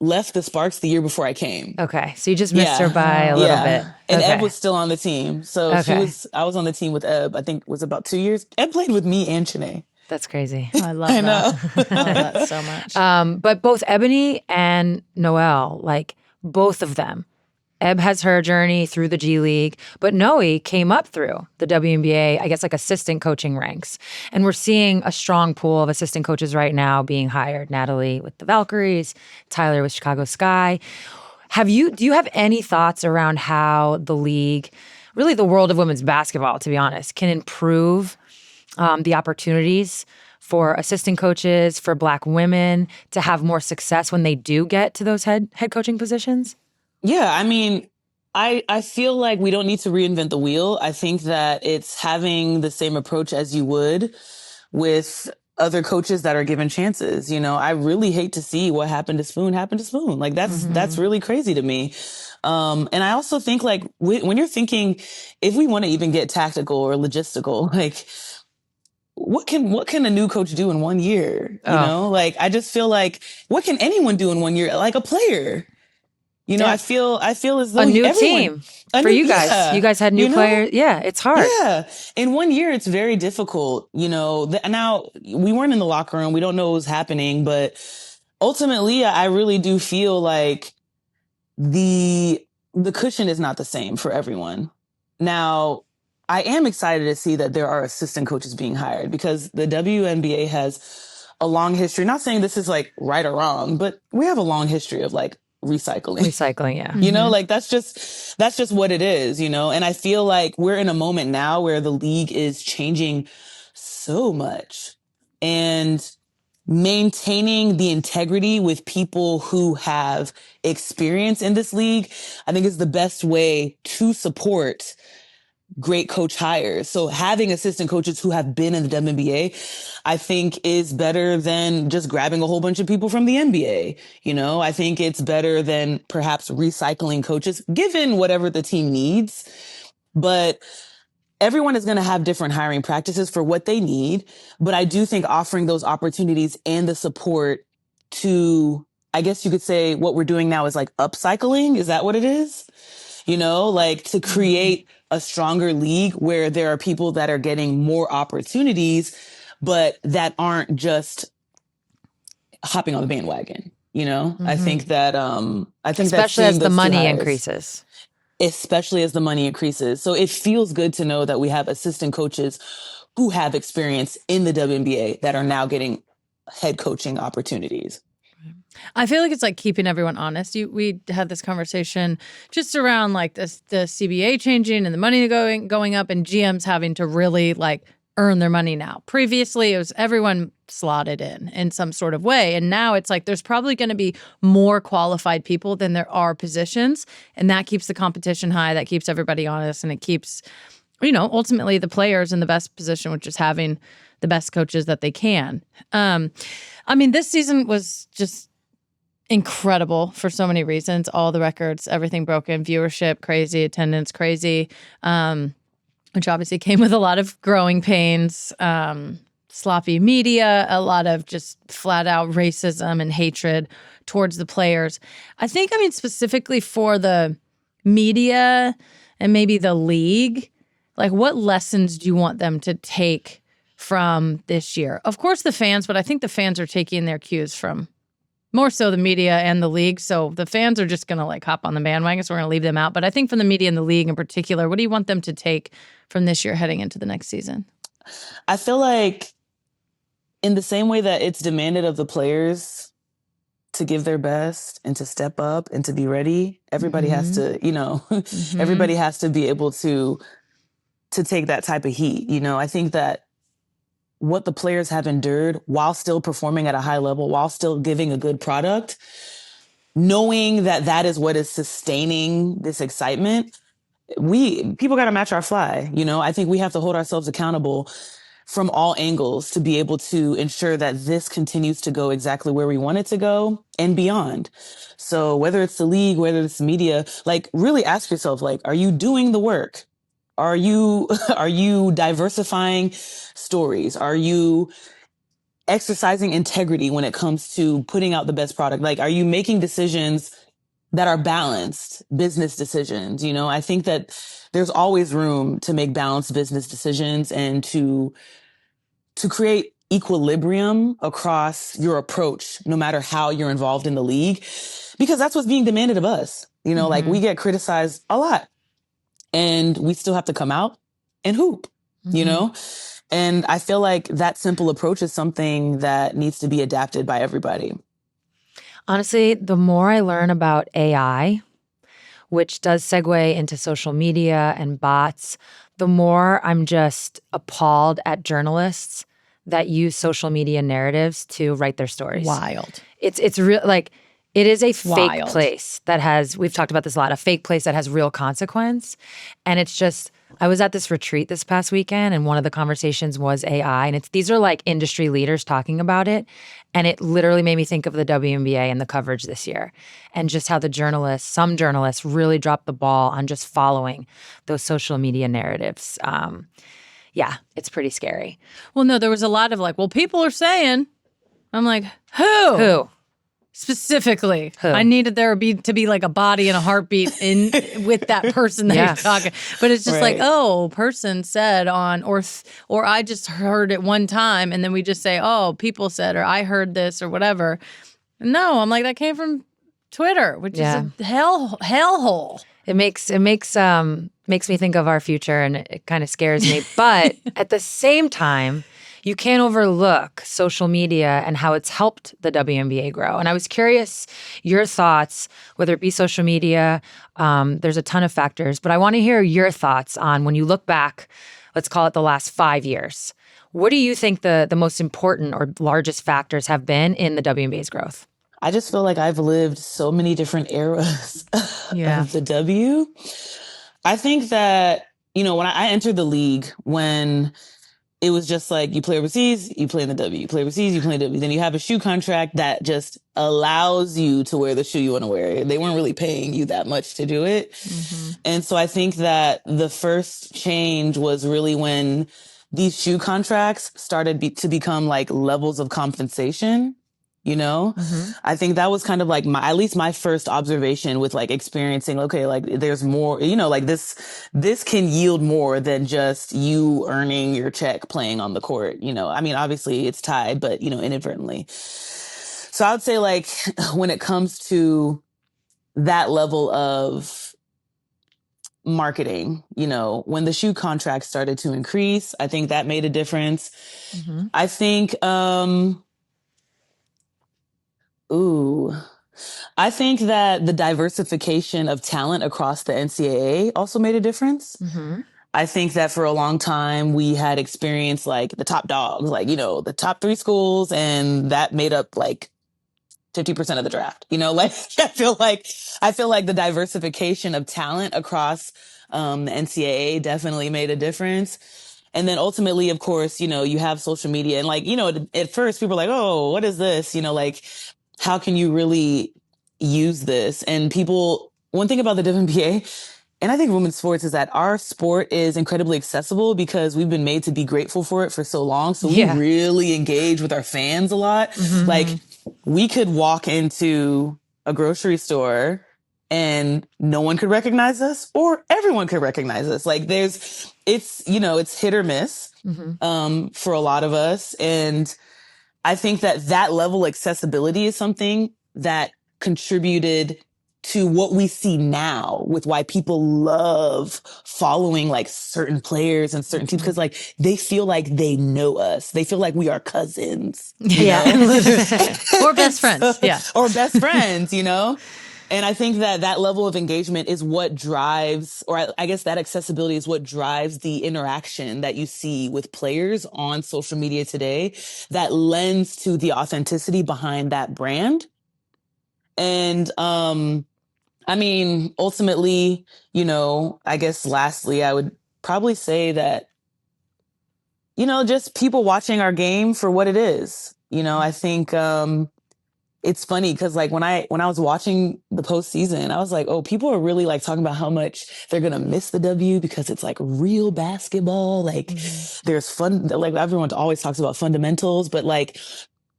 C: left the Sparks the year before I came.
A: Okay. So you just missed her by a little bit.
C: And
A: okay.
C: Eb was still on the team. So I was on the team with Eb, I think it was about 2 years. Eb played with me and Chene.
A: That's crazy.
B: I love that. I love that so much.
A: But both Ebony and Noelle, like both of them, Eb has her journey through the G League, but Noe came up through the WNBA, I guess like assistant coaching ranks. And we're seeing a strong pool of assistant coaches right now being hired. Natalie with the Valkyries, Tyler with Chicago Sky. Do you have any thoughts around how the league, really the world of women's basketball, to be honest, can improve the opportunities for assistant coaches, for Black women to have more success when they do get to those head coaching positions?
C: Yeah, I mean, I feel like we don't need to reinvent the wheel. I think that it's having the same approach as you would with other coaches that are given chances. You know, I really hate to see what happened to Spoon happen to Spoon. Like that's really crazy to me. And I also think like when you're thinking, if we want to even get tactical or logistical, like what can a new coach do in 1 year? You know, like I just feel like what can anyone do in 1 year? Like a player. You know, I feel as though
A: a new team for you guys. Yeah, you guys had new players. Yeah, it's hard.
C: Yeah. In 1 year, it's very difficult. You know, now we weren't in the locker room. We don't know what was happening, but ultimately I really do feel like the cushion is not the same for everyone. Now, I am excited to see that there are assistant coaches being hired because the WNBA has a long history. Not saying this is like right or wrong, but we have a long history of like recycling,
A: yeah.
C: You know, like that's just what it is, you know? And I feel like we're in a moment now where the league is changing so much and maintaining the integrity with people who have experience in this league, I think is the best way to support great coach hires. So having assistant coaches who have been in the WNBA, I think is better than just grabbing a whole bunch of people from the NBA. You know, I think it's better than perhaps recycling coaches, given whatever the team needs. But everyone is going to have different hiring practices for what they need. But I do think offering those opportunities and the support to, I guess you could say what we're doing now is like upcycling. Is that what it is? You know, like to create a stronger league where there are people that are getting more opportunities, but that aren't just hopping on the bandwagon. You know, I think that,
A: especially as the money increases.
C: Especially as the money increases. So it feels good to know that we have assistant coaches who have experience in the WNBA that are now getting head coaching opportunities.
B: I feel like it's like keeping everyone honest. We had this conversation just around like the CBA changing and the money going up and GMs having to really like earn their money now. Previously, it was everyone slotted in some sort of way. And now it's like there's probably going to be more qualified people than there are positions. And that keeps the competition high. That keeps everybody honest. And it keeps, you know, ultimately the players in the best position, which is having the best coaches that they can. I mean, this season was just incredible for so many reasons. All the records, everything broken, viewership crazy, attendance crazy, which obviously came with a lot of growing pains, sloppy media, a lot of just flat out racism and hatred towards the players. I think, I mean, specifically for the media and maybe the league, like what lessons do you want them to take from this year? Of course the fans, but I think the fans are taking their cues from more so the media and the league. So the fans are just going to like hop on the bandwagon. So we're going to leave them out. But I think from the media and the league in particular, what do you want them to take from this year heading into the next season?
C: I feel like in the same way that it's demanded of the players to give their best and to step up and to be ready, everybody has to, you know, everybody has to be able to take that type of heat. You know, I think that what the players have endured while still performing at a high level, while still giving a good product, knowing that that is what is sustaining this excitement, people got to match our fly. You know, I think we have to hold ourselves accountable from all angles to be able to ensure that this continues to go exactly where we want it to go and beyond. So whether it's the league, whether it's the media, like really ask yourself, like, are you doing the work? Are you diversifying stories? Are you exercising integrity when it comes to putting out the best product? Like, are you making decisions that are balanced business decisions? You know, I think that there's always room to make balanced business decisions and to create equilibrium across your approach, no matter how you're involved in the league, because that's what's being demanded of us. You know, like we get criticized a lot and we still have to come out and hoop, you know? And I feel like that simple approach is something that needs to be adapted by everybody.
A: Honestly, the more I learn about AI, which does segue into social media and bots, the more I'm just appalled at journalists that use social media narratives to write their stories.
B: Wild.
A: It's real, like, it is a fake
B: Wild.
A: place that has, we've talked about this a lot, a fake place that has real consequence. And it's just, I was at this retreat this past weekend and one of the conversations was AI. And these are like industry leaders talking about it. And it literally made me think of the WNBA and the coverage this year and just how some journalists really dropped the ball on just following those social media narratives. Yeah, it's pretty scary.
B: Well, no, there was a lot of like, well, people are saying. I'm like, who?
A: Who?
B: Specifically,
A: Who?
B: I needed there to be like a body and a heartbeat with that person that
A: Yeah.
B: you're talking. But it's just like,
C: Right.
B: oh, person said on, or I just heard it one time, and then we just say, oh, people said, or I heard this, or whatever. No, I'm like, that came from Twitter, which is a hellhole.
A: It makes me think of our future, and it kind of scares me. But at the same time, you can't overlook social media and how it's helped the WNBA grow. And I was curious your thoughts, whether it be social media. There's a ton of factors, but I want to hear your thoughts on when you look back. Let's call it the last 5 years. What do you think the most important or largest factors have been in the WNBA's growth?
C: I just feel like I've lived so many different eras of the W. I think that, you know, when I entered the league, when it was just like you play overseas, you play in the W. You play overseas, you play in the W. Then you have a shoe contract that just allows you to wear the shoe you want to wear. They weren't really paying you that much to do it. And so I think that the first change was really when these shoe contracts started to become like levels of compensation. You know, I think that was kind of like at least my first observation with like experiencing, okay, like there's more, you know, like this can yield more than just you earning your check playing on the court. You know, I mean, obviously it's tied, but, you know, inadvertently. So I would say like when it comes to that level of marketing, you know, when the shoe contract started to increase, I think that made a difference. I think, I think that the diversification of talent across the NCAA also made a difference. I think that for a long time we had experienced like the top dogs, like, you know, the top 3 schools, and that made up like 50% of the draft. You know, like I feel like the diversification of talent across the NCAA definitely made a difference. And then ultimately, of course, you know, you have social media and like, you know, at first people are like, oh, what is this? You know, like, how can you really use this? And one thing about the WNBA, and I think women's sports, is that our sport is incredibly accessible because we've been made to be grateful for it for so long. So we really engage with our fans a lot. Like we could walk into a grocery store and no one could recognize us, or everyone could recognize us. Like it's hit or miss for a lot of us. And I think that level of accessibility is something that contributed to what we see now with why people love following like certain players and certain teams, because like they feel like they know us. They feel like we are cousins.
B: Or best friends. Yeah.
C: Or best friends, you know? And I think that level of engagement is what drives, or I guess that accessibility is what drives the interaction that you see with players on social media today that lends to the authenticity behind that brand. And, I mean, ultimately, you know, I guess lastly, I would probably say that, you know, just people watching our game for what it is. You know, I think, it's funny because like when I was watching the postseason, I was like, oh, people are really like talking about how much they're gonna miss the W because it's like real basketball. Like there's fun, like everyone always talks about fundamentals, but like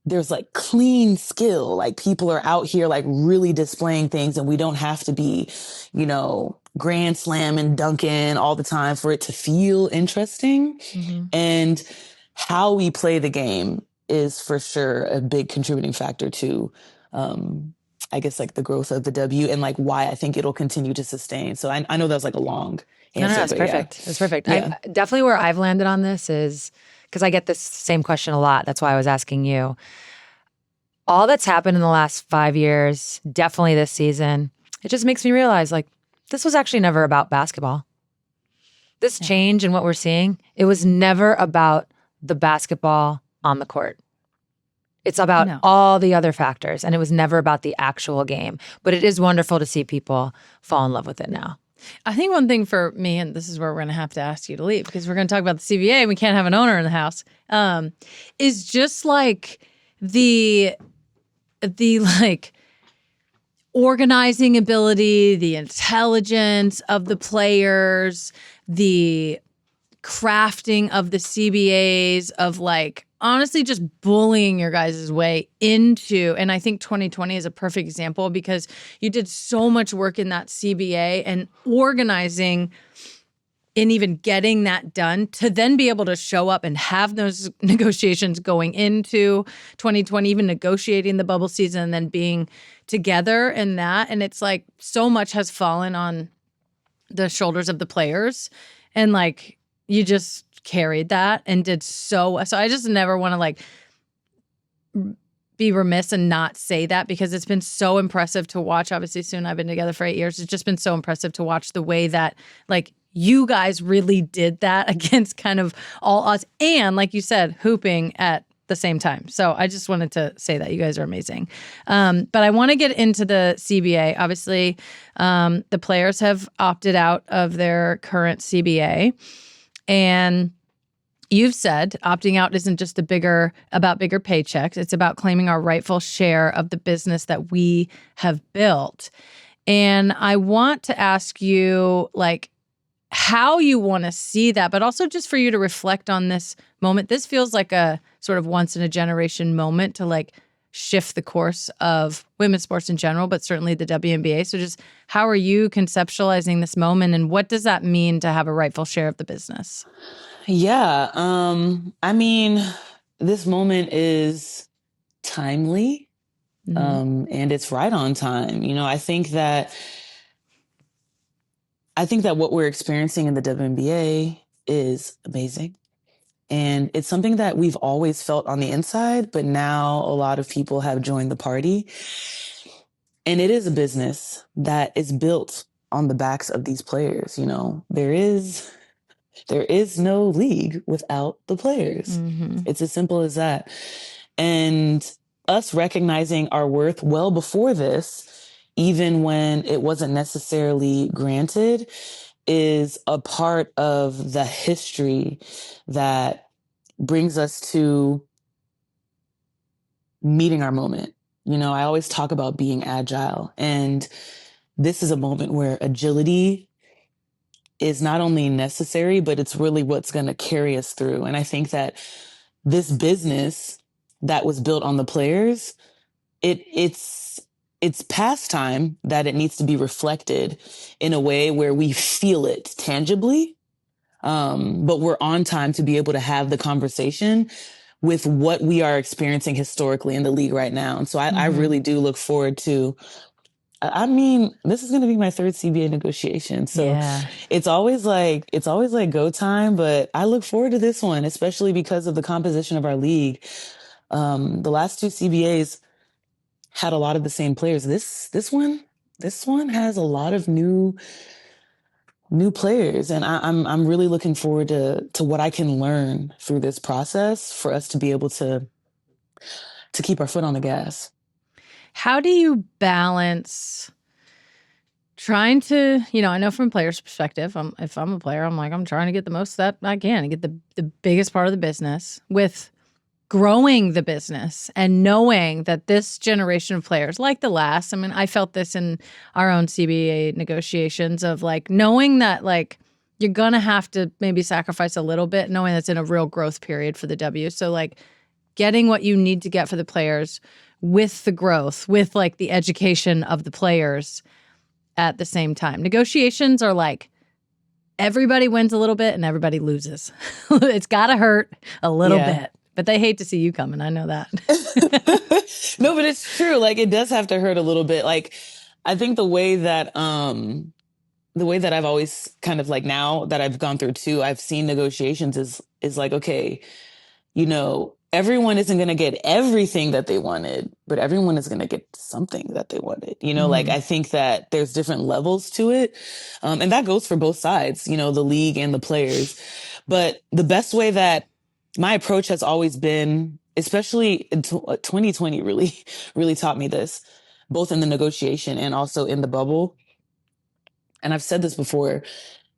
C: there's like clean skill. Like people are out here like really displaying things, and we don't have to be, you know, grand slam and dunking all the time for it to feel interesting. And how we play the game is for sure a big contributing factor to, I guess, like the growth of the W and like why I think it'll continue to sustain. So I know that was like a long answer.
A: No, it's
C: but
A: perfect.
C: Yeah.
A: It's perfect.
C: Yeah.
A: Definitely where I've landed on this is because I get this same question a lot. That's why I was asking you. All that's happened in the last 5 years, definitely this season, it just makes me realize like this was actually never about basketball. This change in what we're seeing, it was never about the basketball on the court. It's about all the other factors, and it was never about the actual game. But it is wonderful to see people fall in love with it now.
B: I think one thing for me, and this is where we're going to have to ask you to leave because we're going to talk about the CBA and we can't have an owner in the house, is just like the like organizing ability, the intelligence of the players, the crafting of the CBAs, of like honestly just bullying your guys' way into, and I think 2020 is a perfect example because you did so much work in that CBA and organizing and even getting that done to then be able to show up and have those negotiations going into 2020, even negotiating the bubble season and then being together in that. And it's like so much has fallen on the shoulders of the players. And like you just carried that and did so I just never want to like be remiss and not say that because it's been so impressive to watch. Obviously, Sue and I've been together for 8 years. It's just been so impressive to watch the way that like you guys really did that against kind of all odds and like you said, hooping at the same time. So I just wanted to say that you guys are amazing. But I want to get into the CBA. Obviously, the players have opted out of their current CBA. And you've said opting out isn't just about bigger paychecks. It's about claiming our rightful share of the business that we have built. And I want to ask you, like, how you want to see that, but also just for you to reflect on this moment. This feels like a sort of once in a generation moment to like shift the course of women's sports in general, but certainly the WNBA. So just how are you conceptualizing this moment and what does that mean to have a rightful share of the business?
C: Yeah. I mean, this moment is timely, and it's right on time. You know, I think that what we're experiencing in the WNBA is amazing. And it's something that we've always felt on the inside, but now a lot of people have joined the party. And it is a business that is built on the backs of these players. You know, there is no league without the players. It's as simple as that. And us recognizing our worth well before this, even when it wasn't necessarily granted, is a part of the history that brings us to meeting our moment. You know, I always talk about being agile, and this is a moment where agility is not only necessary, but it's really what's going to carry us through. And I think that this business that was built on the players, it's past time that it needs to be reflected in a way where we feel it tangibly. But we're on time to be able to have the conversation with what we are experiencing historically in the league right now. And so I really do look forward to, I mean, this is going to be my third CBA negotiation. So it's always like go time, but I look forward to this one, especially because of the composition of our league. The last two CBAs had a lot of the same players. This one has a lot of new players, and I'm really looking forward to what I can learn through this process for us to be able to keep our foot on the gas.
B: How do you balance trying to, you know, I know from a player's perspective, if I'm a player, I'm like, I'm trying to get the most that I can and get the biggest part of the business with growing the business and knowing that this generation of players, like the last, I mean, I felt this in our own CBA negotiations of like knowing that like you're going to have to maybe sacrifice a little bit, knowing that's in a real growth period for the W. So like getting what you need to get for the players with the growth, with like the education of the players at the same time. Negotiations are like everybody wins a little bit and everybody loses. It's got to hurt a little bit. But they hate to see you coming. I know that.
C: No, but it's true. Like it does have to hurt a little bit. Like I think the way that I've always kind of like now that I've gone through too, I've seen negotiations is like, okay, you know, everyone isn't going to get everything that they wanted, but everyone is going to get something that they wanted. You know, like I think that there's different levels to it. And that goes for both sides, you know, the league and the players. But the best way that my approach has always been, especially in 2020 really taught me this, both in the negotiation and also in the bubble. And I've said this before,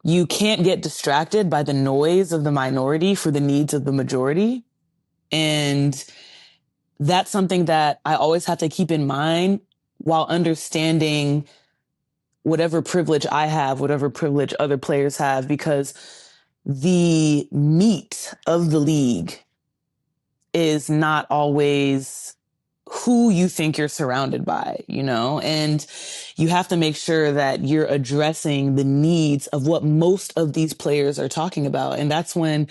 C: you can't get distracted by the noise of the minority for the needs of the majority. And that's something that I always have to keep in mind while understanding whatever privilege I have, whatever privilege other players have, because the meat of the league is not always who you think you're surrounded by, you know, and you have to make sure that you're addressing the needs of what most of these players are talking about. And that's when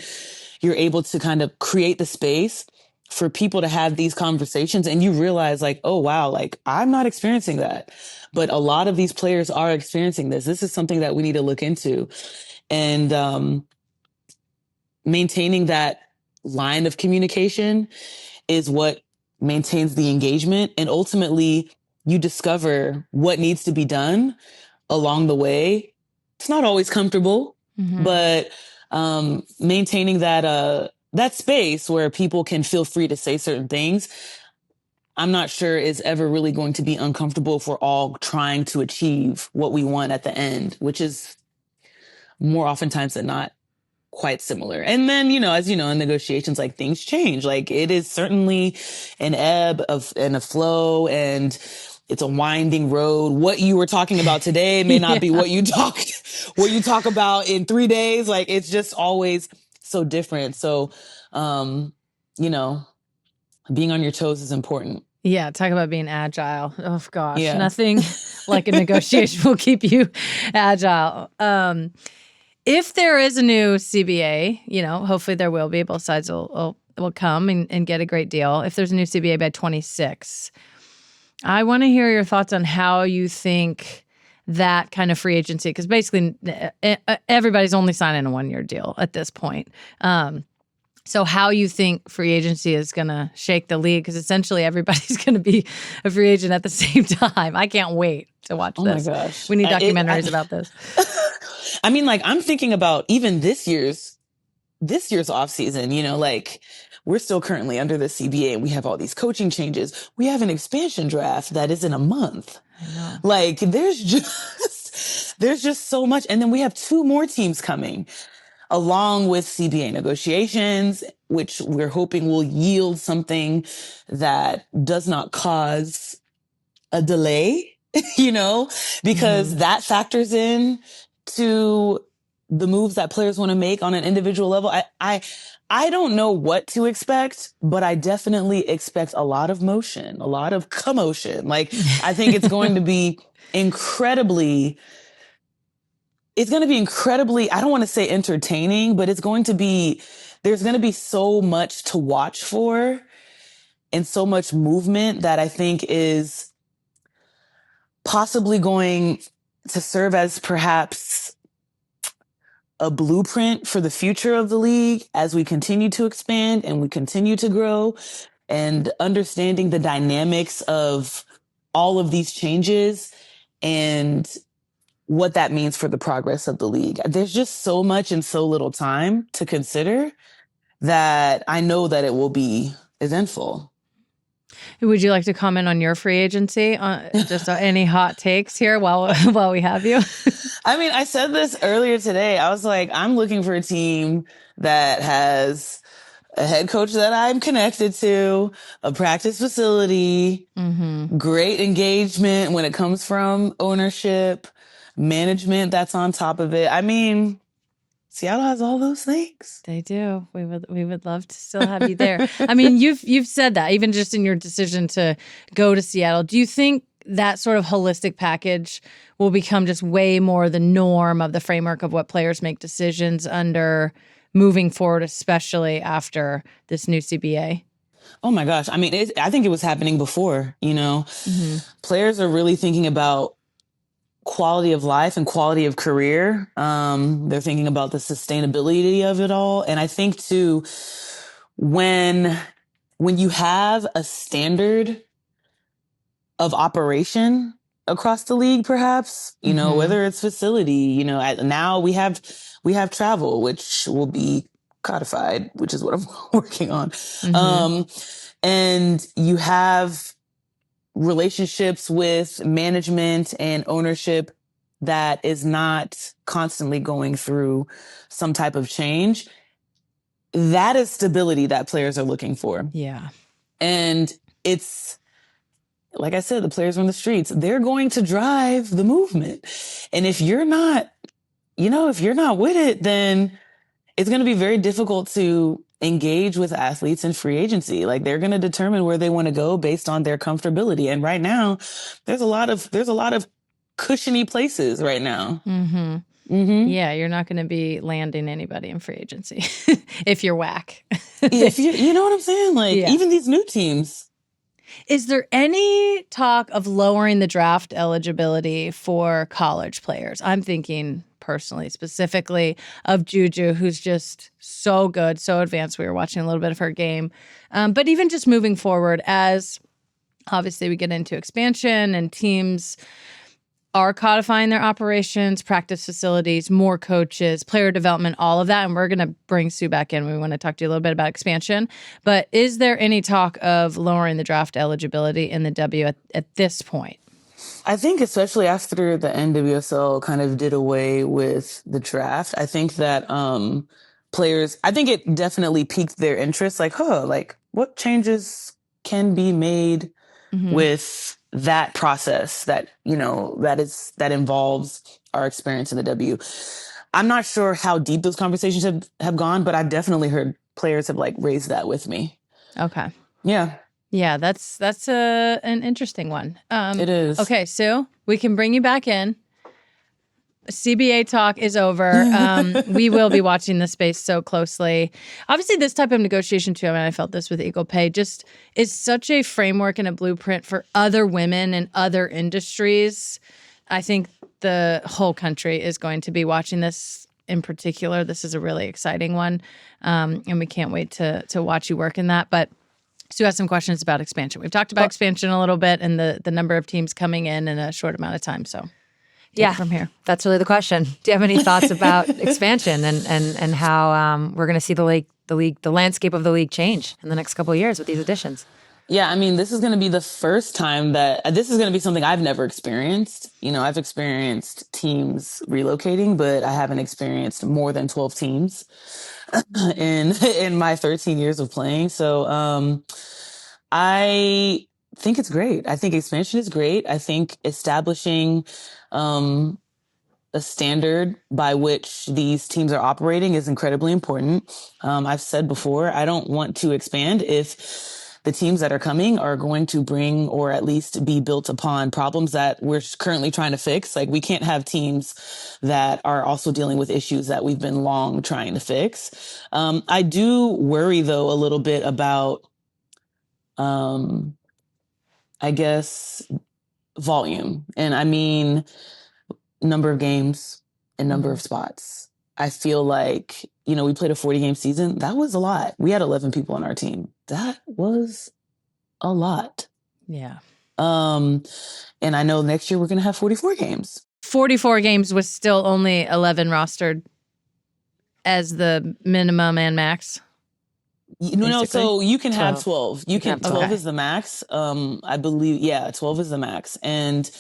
C: you're able to kind of create the space for people to have these conversations. And you realize like, oh, wow, like I'm not experiencing that, but a lot of these players are experiencing this. This is something that we need to look into. And maintaining that line of communication is what maintains the engagement. And ultimately, you discover what needs to be done along the way. It's not always comfortable, but maintaining that space where people can feel free to say certain things, I'm not sure is ever really going to be uncomfortable if we're all trying to achieve what we want at the end, which is more oftentimes than not quite similar. And then, you know, as you know, in negotiations, like things change. Like it is certainly an ebb and a flow, and it's a winding road. What you were talking about today may not be what you talk about in 3 days. Like it's just always so different. So, you know, being on your toes is important.
B: Yeah, talk about being agile. Oh gosh, nothing like a negotiation will keep you agile. If there is a new CBA, you know, hopefully there will be. Both sides will come and get a great deal. If there's a new CBA by 26, I want to hear your thoughts on how you think that kind of free agency, because basically everybody's only signing a 1-year deal at this point. So how you think free agency is going to shake the league, because essentially everybody's going to be a free agent at the same time. I can't wait to watch this.
C: Oh my gosh.
B: We need documentaries about this.
C: I mean, like I'm thinking about even this year's off season, you know, like we're still currently under the CBA and we have all these coaching changes. We have an expansion draft that is in a month.
B: I know.
C: Like there's just so much. And then we have 2 more teams coming along with CBA negotiations, which we're hoping will yield something that does not cause a delay, you know, because that factors in to the moves that players want to make on an individual level. I don't know what to expect, but I definitely expect a lot of motion, a lot of commotion. Like I think it's going to be incredibly, I don't want to say entertaining, but there's going to be so much to watch for and so much movement that I think is possibly going to serve as perhaps a blueprint for the future of the league as we continue to expand and we continue to grow, and understanding the dynamics of all of these changes and what that means for the progress of the league. There's just so much in so little time to consider that I know that it will be eventful.
B: Would you like to comment on your free agency? Just any hot takes here while we have you?
C: I mean, I said this earlier today. I was like, I'm looking for a team that has a head coach that I'm connected to, a practice facility, great engagement when it comes from ownership, management that's on top of it. I mean, Seattle has all those things.
B: They do. We would love to still have you there. I mean, you've said that even just in your decision to go to Seattle. Do you think that sort of holistic package will become just way more the norm of the framework of what players make decisions under moving forward, especially after this new CBA?
C: Oh my gosh. I mean, I think it was happening before, you know. Players are really thinking about quality of life and quality of career. They're thinking about the sustainability of it all. And I think too, when you have a standard of operation across the league, perhaps, you know, whether it's facility, you know, now we have travel, which will be codified, which is what I'm working on. And you have relationships with management and ownership that is not constantly going through some type of change. That is stability that players are looking for.
B: Yeah.
C: And it's, like I said, the players on the streets, they're going to drive the movement. And if you're not, you know, if you're not with it, then it's going to be very difficult to engage with athletes in free agency. Like, they're going to determine where they want to go based on their comfortability. And right now, there's a lot of cushiony places right now.
B: Yeah, you're not going to be landing anybody in free agency if you're whack.
C: If you know what I'm saying? Like, even these new teams.
B: Is there any talk of lowering the draft eligibility for college players? I'm thinking personally, specifically of Juju, who's just so good, so advanced. We were watching a little bit of her game. But even just moving forward, as obviously we get into expansion and teams are codifying their operations, practice facilities, more coaches, player development, all of that. And we're going to bring Sue back in. We want to talk to you a little bit about expansion. But is there any talk of lowering the draft eligibility in the W at this point?
C: I think especially after the NWSL kind of did away with the draft, I think that players, I think it definitely piqued their interest. Like, like what changes can be made with that process that, you know, that involves our experience in the W. I'm not sure how deep those conversations have gone, but I've definitely heard players have like raised that with me.
B: Okay.
C: Yeah.
B: Yeah, that's an interesting one.
C: It is.
B: Okay, Sue, we can bring you back in. CBA talk is over. We will be watching this space so closely. Obviously, this type of negotiation, too, I mean, I felt this with Eagle Pay, just is such a framework and a blueprint for other women and other industries. I think the whole country is going to be watching this in particular. This is a really exciting one, and we can't wait to watch you work in that. But Sue has some questions about expansion. We've talked about expansion a little bit and the number of teams coming in a short amount of time, so... from here.
A: That's really the question. Do you have any thoughts about expansion and how we're going to see the landscape of the league change in the next couple of years with these additions?
C: Yeah, I mean, this is going to be the first time this is going to be something I've never experienced. You know, I've experienced teams relocating, but I haven't experienced more than 12 teams in my 13 years of playing. So I think it's great. I think expansion is great. I think establishing a standard by which these teams are operating is incredibly important. I've said before, I don't want to expand if the teams that are coming are going to bring or at least be built upon problems that we're currently trying to fix. Like, we can't have teams that are also dealing with issues that we've been long trying to fix. I do worry, though, a little bit about, I guess, volume. And I mean, number of games and number of spots. I feel like, you know, we played a 40-game season. That was a lot. We had 11 people on our team. That was a lot.
B: Yeah.
C: And I know next year we're going to have 44 games.
B: 44 games with still only 11 rostered as the minimum and max.
C: No, so you can
A: 12.
C: have 12. You can 12 is the max. I believe, 12 is the max. And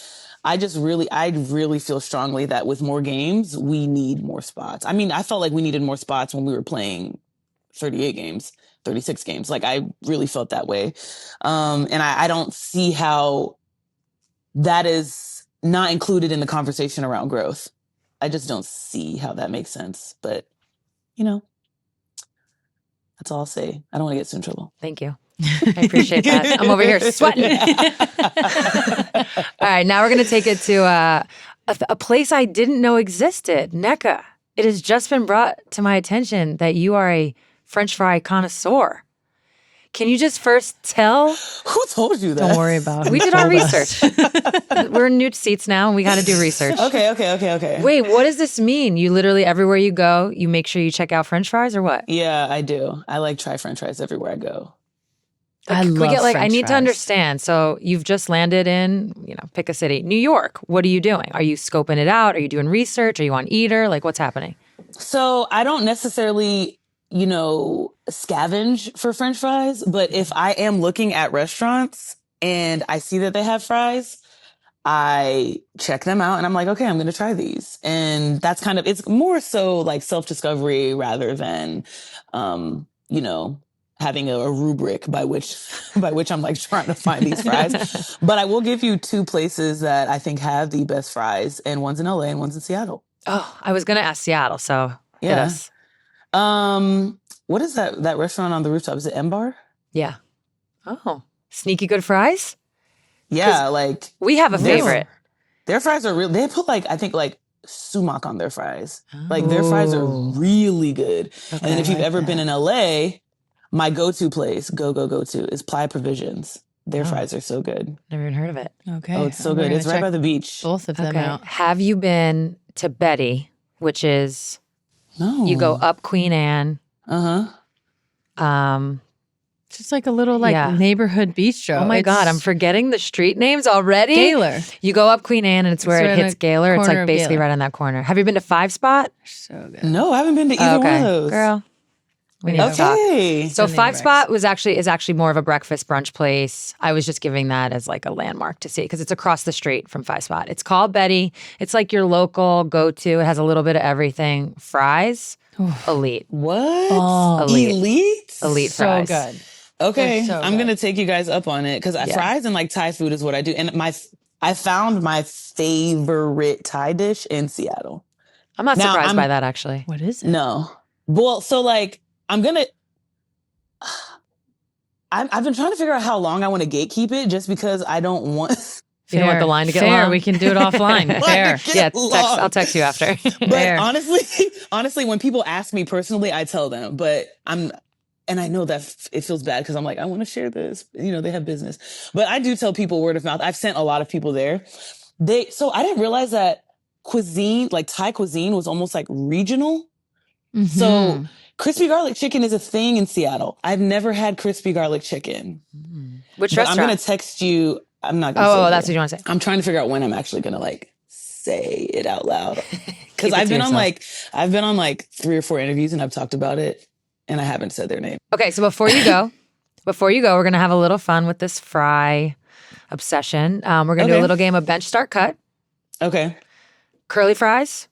C: I really feel strongly that with more games, we need more spots. I mean, I felt like we needed more spots when we were playing 38 games. 36 games. Like, I really felt that way. And I don't see how that is not included in the conversation around growth. I just don't see how that makes sense. But, that's all I'll say. I don't want to get in trouble.
A: Thank you. I appreciate that. I'm over here sweating. All right, now we're going to take it to a place I didn't know existed. Nneka, it has just been brought to my attention that you are a French fry connoisseur. Can you just first tell?
C: Who told you that?
B: Don't worry about it.
A: We did our research. We're in new seats now, and we got to do research.
C: Okay.
A: Wait, what does this mean? You literally, everywhere you go, you make sure you check out French fries or what?
C: Yeah, I do. I like try French fries everywhere I go.
B: I
A: Can we
B: love
A: get
B: French
A: I need to
B: fries.
A: understand. So you've just landed in, pick a city, New York. What are you doing? Are you scoping it out? Are you doing research? Are you on Eater? Like, what's happening?
C: So I don't necessarily, scavenge for French fries, but if I am looking at restaurants and I see that they have fries, I check them out and I'm like, okay, I'm going to try these. And that's it's more so like self-discovery rather than, having a rubric by which I'm like trying to find these fries. But I will give you 2 places that I think have the best fries, and one's in LA and one's in Seattle.
A: Oh, I was going to ask Seattle, so hit
C: Yeah.
A: us.
C: What is that restaurant on the rooftop? Is it M Bar?
A: Yeah. Oh, sneaky good fries?
C: Yeah, like
A: We have a favorite.
C: their fries are real. They put I think sumac on their fries. Like their fries are really good.
A: Okay,
C: and then if
A: I
C: you've
A: like
C: ever
A: that.
C: been in LA, my go-to place, go to, is Ply Provisions. Their
A: Oh.
C: fries are so good.
A: Never even heard of it.
B: Okay.
C: Oh, it's so
B: We're
C: good.
B: gonna
C: It's right
B: check
C: by the beach.
B: both of them
A: Okay.
B: out.
A: Have you been to Betty, which is
C: No.
A: you go up Queen Anne?
C: Uh-huh.
B: Just like a little
A: Yeah.
B: neighborhood bistro.
A: Oh my God, I'm forgetting the street names already.
B: Gaylor.
A: You go up Queen Anne and it's where
B: It's
A: it
B: right in
A: hits
B: the
A: Gaylor. It's
B: corner
A: like
B: of
A: basically
B: Gaylor.
A: right on that corner. Have you been to Five Spot?
B: So good.
C: No, I haven't been to either one of those.
A: Girl. We need to talk.
C: Okay.
A: So
B: I need
A: Five
B: Rex.
A: Spot is actually more of a breakfast brunch place. I was just giving that as like a landmark to see because it's across the street from Five Spot. It's called Betty. It's like your local go-to. It has a little bit of everything. Fries, elite.
C: What?
B: Oh.
C: Elite?
A: Elite
B: So
A: fries.
B: good.
C: Okay,
B: They're so
C: I'm
B: good.
C: gonna take you guys up on it because fries and like Thai food is what I do. And I found my favorite Thai dish in Seattle.
A: I'm not
C: Now,
A: surprised by that actually.
B: What is it?
C: No, well, so like I'm gonna. I've been trying to figure out how long I want to gatekeep it, just because I don't want.
A: You don't want the line to get
B: Fair.
A: long?
B: We can do it offline. Fair.
C: Get long.
A: I'll text you after.
C: But
B: Fair.
C: honestly, when people ask me personally, I tell them. But and I know that it feels bad because I'm like, I want to share this. They have business. But I do tell people word of mouth. I've sent a lot of people there. So I didn't realize that cuisine, like Thai cuisine, was almost like regional.
B: Mhm.
C: So crispy garlic chicken is a thing in Seattle. I've never had crispy garlic chicken.
A: Which
C: But
A: restaurant?
C: I'm going to text you. I'm not going to
A: Oh,
C: say
A: that's
C: it.
A: what you want to say.
C: I'm trying to figure out when I'm actually going to say it out loud. Because
A: Keep it
C: I've
A: to
C: been
A: yourself.
C: I've been on 3 or 4 interviews and I've talked about it and I haven't said their name.
A: Okay, so before you go, we're gonna have a little fun with this fry obsession. We're gonna do a
C: Okay.
A: little game of bench start cut,
C: Okay.
A: curly fries,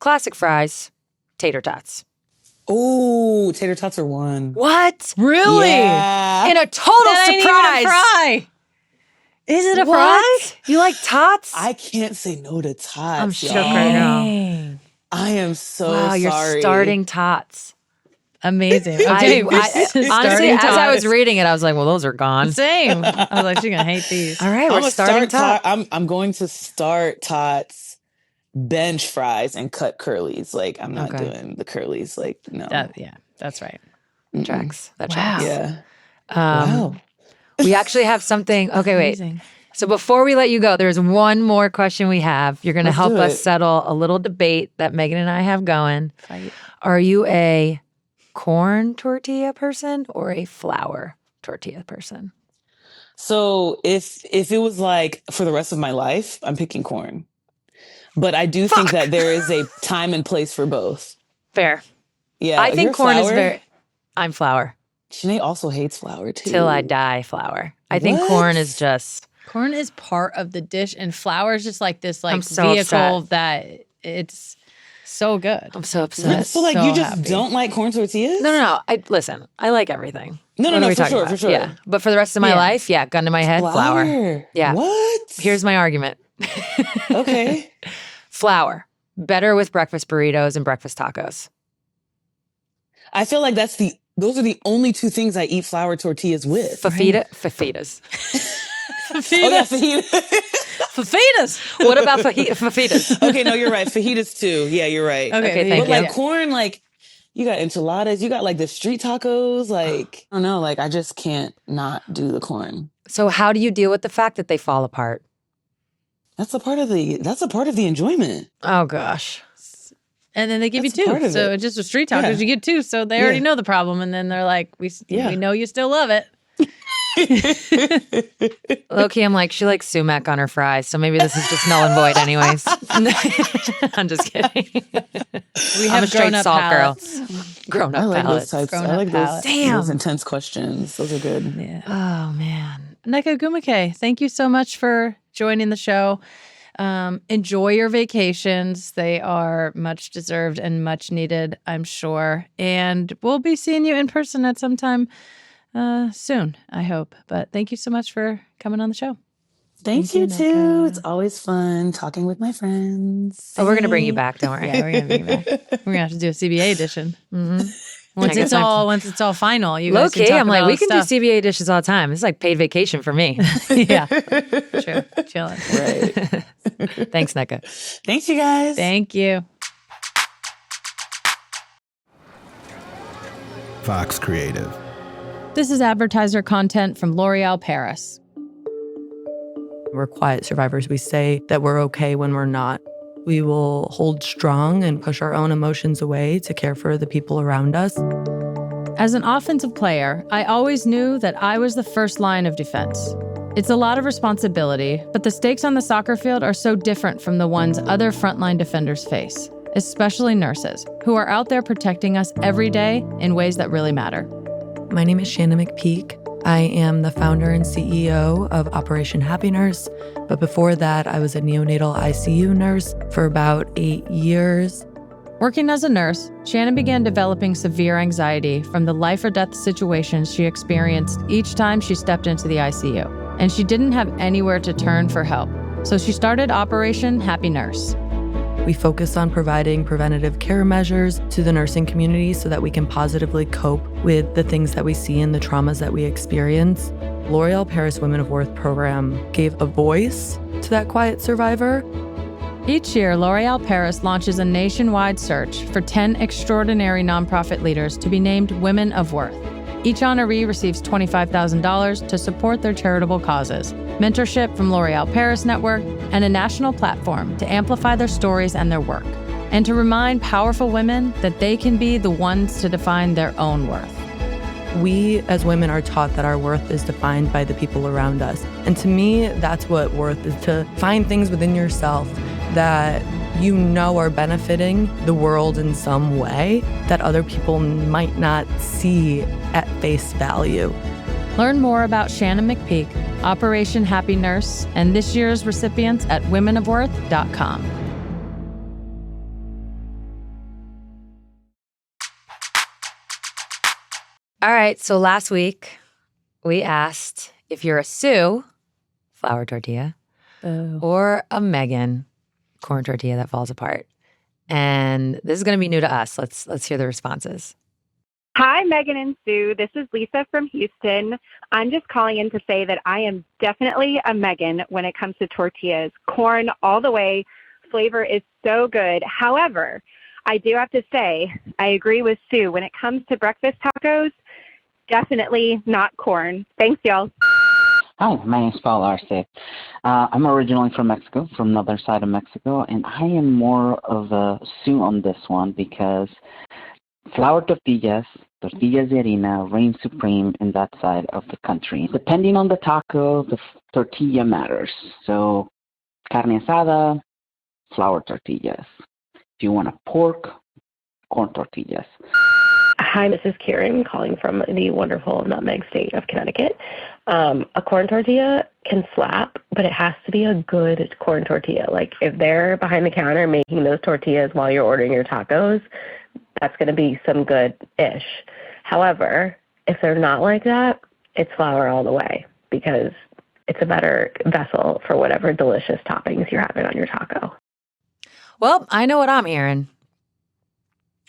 A: classic fries, tater tots.
C: Oh, tater tots are one.
A: What?
B: Really?
C: Yeah.
A: In a total
B: That ain't even a
A: surprise.
B: fry. Is it a fry?
A: What? You like tots?
C: I can't say no to tots.
A: I'm shook
C: y'all.
A: right now.
B: Dang.
C: I am so
A: Wow, you're
C: sorry.
A: starting tots.
B: Amazing. Okay,
A: honestly,
B: starting
A: as I was
B: tots.
A: reading it, I was like, well, those are gone.
B: Same. I was like, she's gonna hate these.
A: All right,
C: I'm
A: we're
C: gonna
A: starting
C: start
A: tots.
C: I'm going to start tots, bench fries, and cut curlies. I'm not
A: Okay.
C: doing the curlies. No.
B: Yeah, that's right.
A: Tracks. That
B: Wow.
A: tracks.
C: Yeah.
A: Um,
C: Wow.
A: We actually have something. Okay, wait.
B: Amazing.
A: So before we let you go, there's one more question we have. You're going to
C: Let's
A: help
C: do
A: us
C: it.
A: settle a little debate that Megan and I have going.
B: Fight.
A: Are you a corn tortilla person or a flour tortilla person?
C: So if it was for the rest of my life, I'm picking corn. But I do think that there is a time and place for both.
A: Fair.
C: Yeah.
A: I think
C: you're
A: corn is
C: flour.
A: very. I'm flour.
C: Sinead also hates flour too.
A: Till I die, flour. I think
C: What?
A: corn is just.
B: Corn is part of the dish, and flour is just like this
A: I'm so
B: vehicle
A: upset.
B: that it's So good.
A: I'm so upset.
C: So like
B: So
C: you just
B: happy.
C: don't like corn tortillas?
A: No. Listen, I like everything.
C: No,
A: What are we
C: for
A: talking
C: sure,
A: about?
C: for sure.
A: Yeah. But for the rest of my
B: Yeah.
A: life, gun to my head, flour. Yeah.
C: What?
A: Here's my argument.
C: Okay.
A: Flour. Better with breakfast burritos and breakfast tacos.
C: I feel like those are the only two things I eat flour tortillas with.
A: Fajitas.
C: Oh yeah, fajitas.
B: Fajitas.
A: What about fajitas?
C: Okay, no, you're right. Fajitas too. Yeah, you're right.
A: Okay,
B: there
A: thank
C: But
A: you.
C: like corn, like you got enchiladas, you got like the street tacos. Like I don't know, like I just can't not do the corn.
A: So how do you deal with the fact that they fall apart?
C: That's a part of the enjoyment.
A: Oh gosh.
B: And then they give
C: That's
B: you
C: part
B: two.
C: of
B: So
C: it.
B: just with street tacos,
C: Yeah.
B: you get two. So they already
C: Yeah.
B: know the problem. And then they're like, we
C: Yeah.
B: know you still love it.
A: Low-key, I'm like, she likes sumac on her fries, so maybe this is just null and void anyways. I'm just kidding.
B: We
A: I'm a
B: have
A: straight
B: grown-up
A: salt
B: palates.
A: girl. Grown
C: I
A: up
C: like
A: palates.
C: those types.
B: Grown-up
C: I like
B: palates.
C: those
A: Damn.
C: intense questions. Those are good.
B: Yeah.
A: Oh man.
B: Nneka Ogwumike, thank you so much for joining the show. Enjoy your vacations. They are much deserved and much needed, I'm sure. And we'll be seeing you in person at some time soon, I hope. But thank you so much for coming on the show.
C: Thank you too. It's always fun talking with my friends.
A: Oh, we're gonna bring you back. Don't worry.
B: Yeah, we're gonna bring you back. We're gonna have to do a CBA edition.
A: Mm-hmm.
B: Once it's all final, you guys can
A: Low-key,
B: talk
A: I'm
B: about
A: like,
B: all
A: we
B: the
A: can
B: stuff.
A: do CBA dishes all the time. It's like paid vacation for me.
B: Yeah, true. Chilling.
C: Right.
A: Thanks, Nneka.
C: Thanks, you guys.
B: Thank you.
F: Fox Creative.
B: This is advertiser content from L'Oreal Paris.
G: We're quiet survivors. We say that we're okay when we're not. We will hold strong and push our own emotions away to care for the people around us.
B: As an offensive player, I always knew that I was the first line of defense. It's a lot of responsibility, but the stakes on the soccer field are so different from the ones other frontline defenders face, especially nurses, who are out there protecting us every day in ways that really matter.
G: My name is Shannon McPeak. I am the founder and CEO of Operation Happy Nurse, but before that, I was a neonatal ICU nurse for about 8 years.
B: Working as a nurse, Shannon began developing severe anxiety from the life or death situations she experienced each time she stepped into the ICU, and she didn't have anywhere to turn for help. So she started Operation Happy Nurse.
G: We focus on providing preventative care measures to the nursing community so that we can positively cope with the things that we see and the traumas that we experience. L'Oreal Paris Women of Worth program gave a voice to that quiet survivor.
B: Each year, L'Oreal Paris launches a nationwide search for 10 extraordinary nonprofit leaders to be named Women of Worth. Each honoree receives $25,000 to support their charitable causes, mentorship from L'Oreal Paris Network, and a national platform to amplify their stories and their work, and to remind powerful women that they can be the ones to define their own worth.
G: We as women are taught that our worth is defined by the people around us. And to me, that's what worth is, to find things within yourself that you know are benefiting the world in some way that other people might not see at face value.
B: Learn more about Shannon McPeak, Operation Happy Nurse, and this year's recipients at womenofworth.com.
A: All right. So last week, we asked if you're a Sue, flour tortilla, or a Megan, corn tortilla that falls apart. And this is going to be new to us. Let's hear the responses.
H: Hi, Megan and Sue. This is Lisa from Houston. I'm just calling in to say that I am definitely a Megan when it comes to tortillas. Corn all the way. Flavor is so good. However, I do have to say, I agree with Sue. When it comes to breakfast tacos, definitely not corn. Thanks, y'all.
I: Hi, my name is Paul Arce. I'm originally from Mexico, from the other side of Mexico, and I am more of a Sue on this one because flour tortillas, tortillas de harina, reign supreme in that side of the country. Depending on the taco, the tortilla matters. So carne asada, flour tortillas. If you want a pork, corn tortillas.
F: Hi, this is Karen calling from the wonderful nutmeg state of Connecticut. A corn tortilla can slap, but it has to be a good corn tortilla. Like if they're behind the counter making those tortillas while you're ordering your tacos, that's going to be some good-ish. However, if they're not like that, it's flour all the way because it's a better vessel for whatever delicious toppings you're having on your taco.
A: Well, I know what I'm hearing.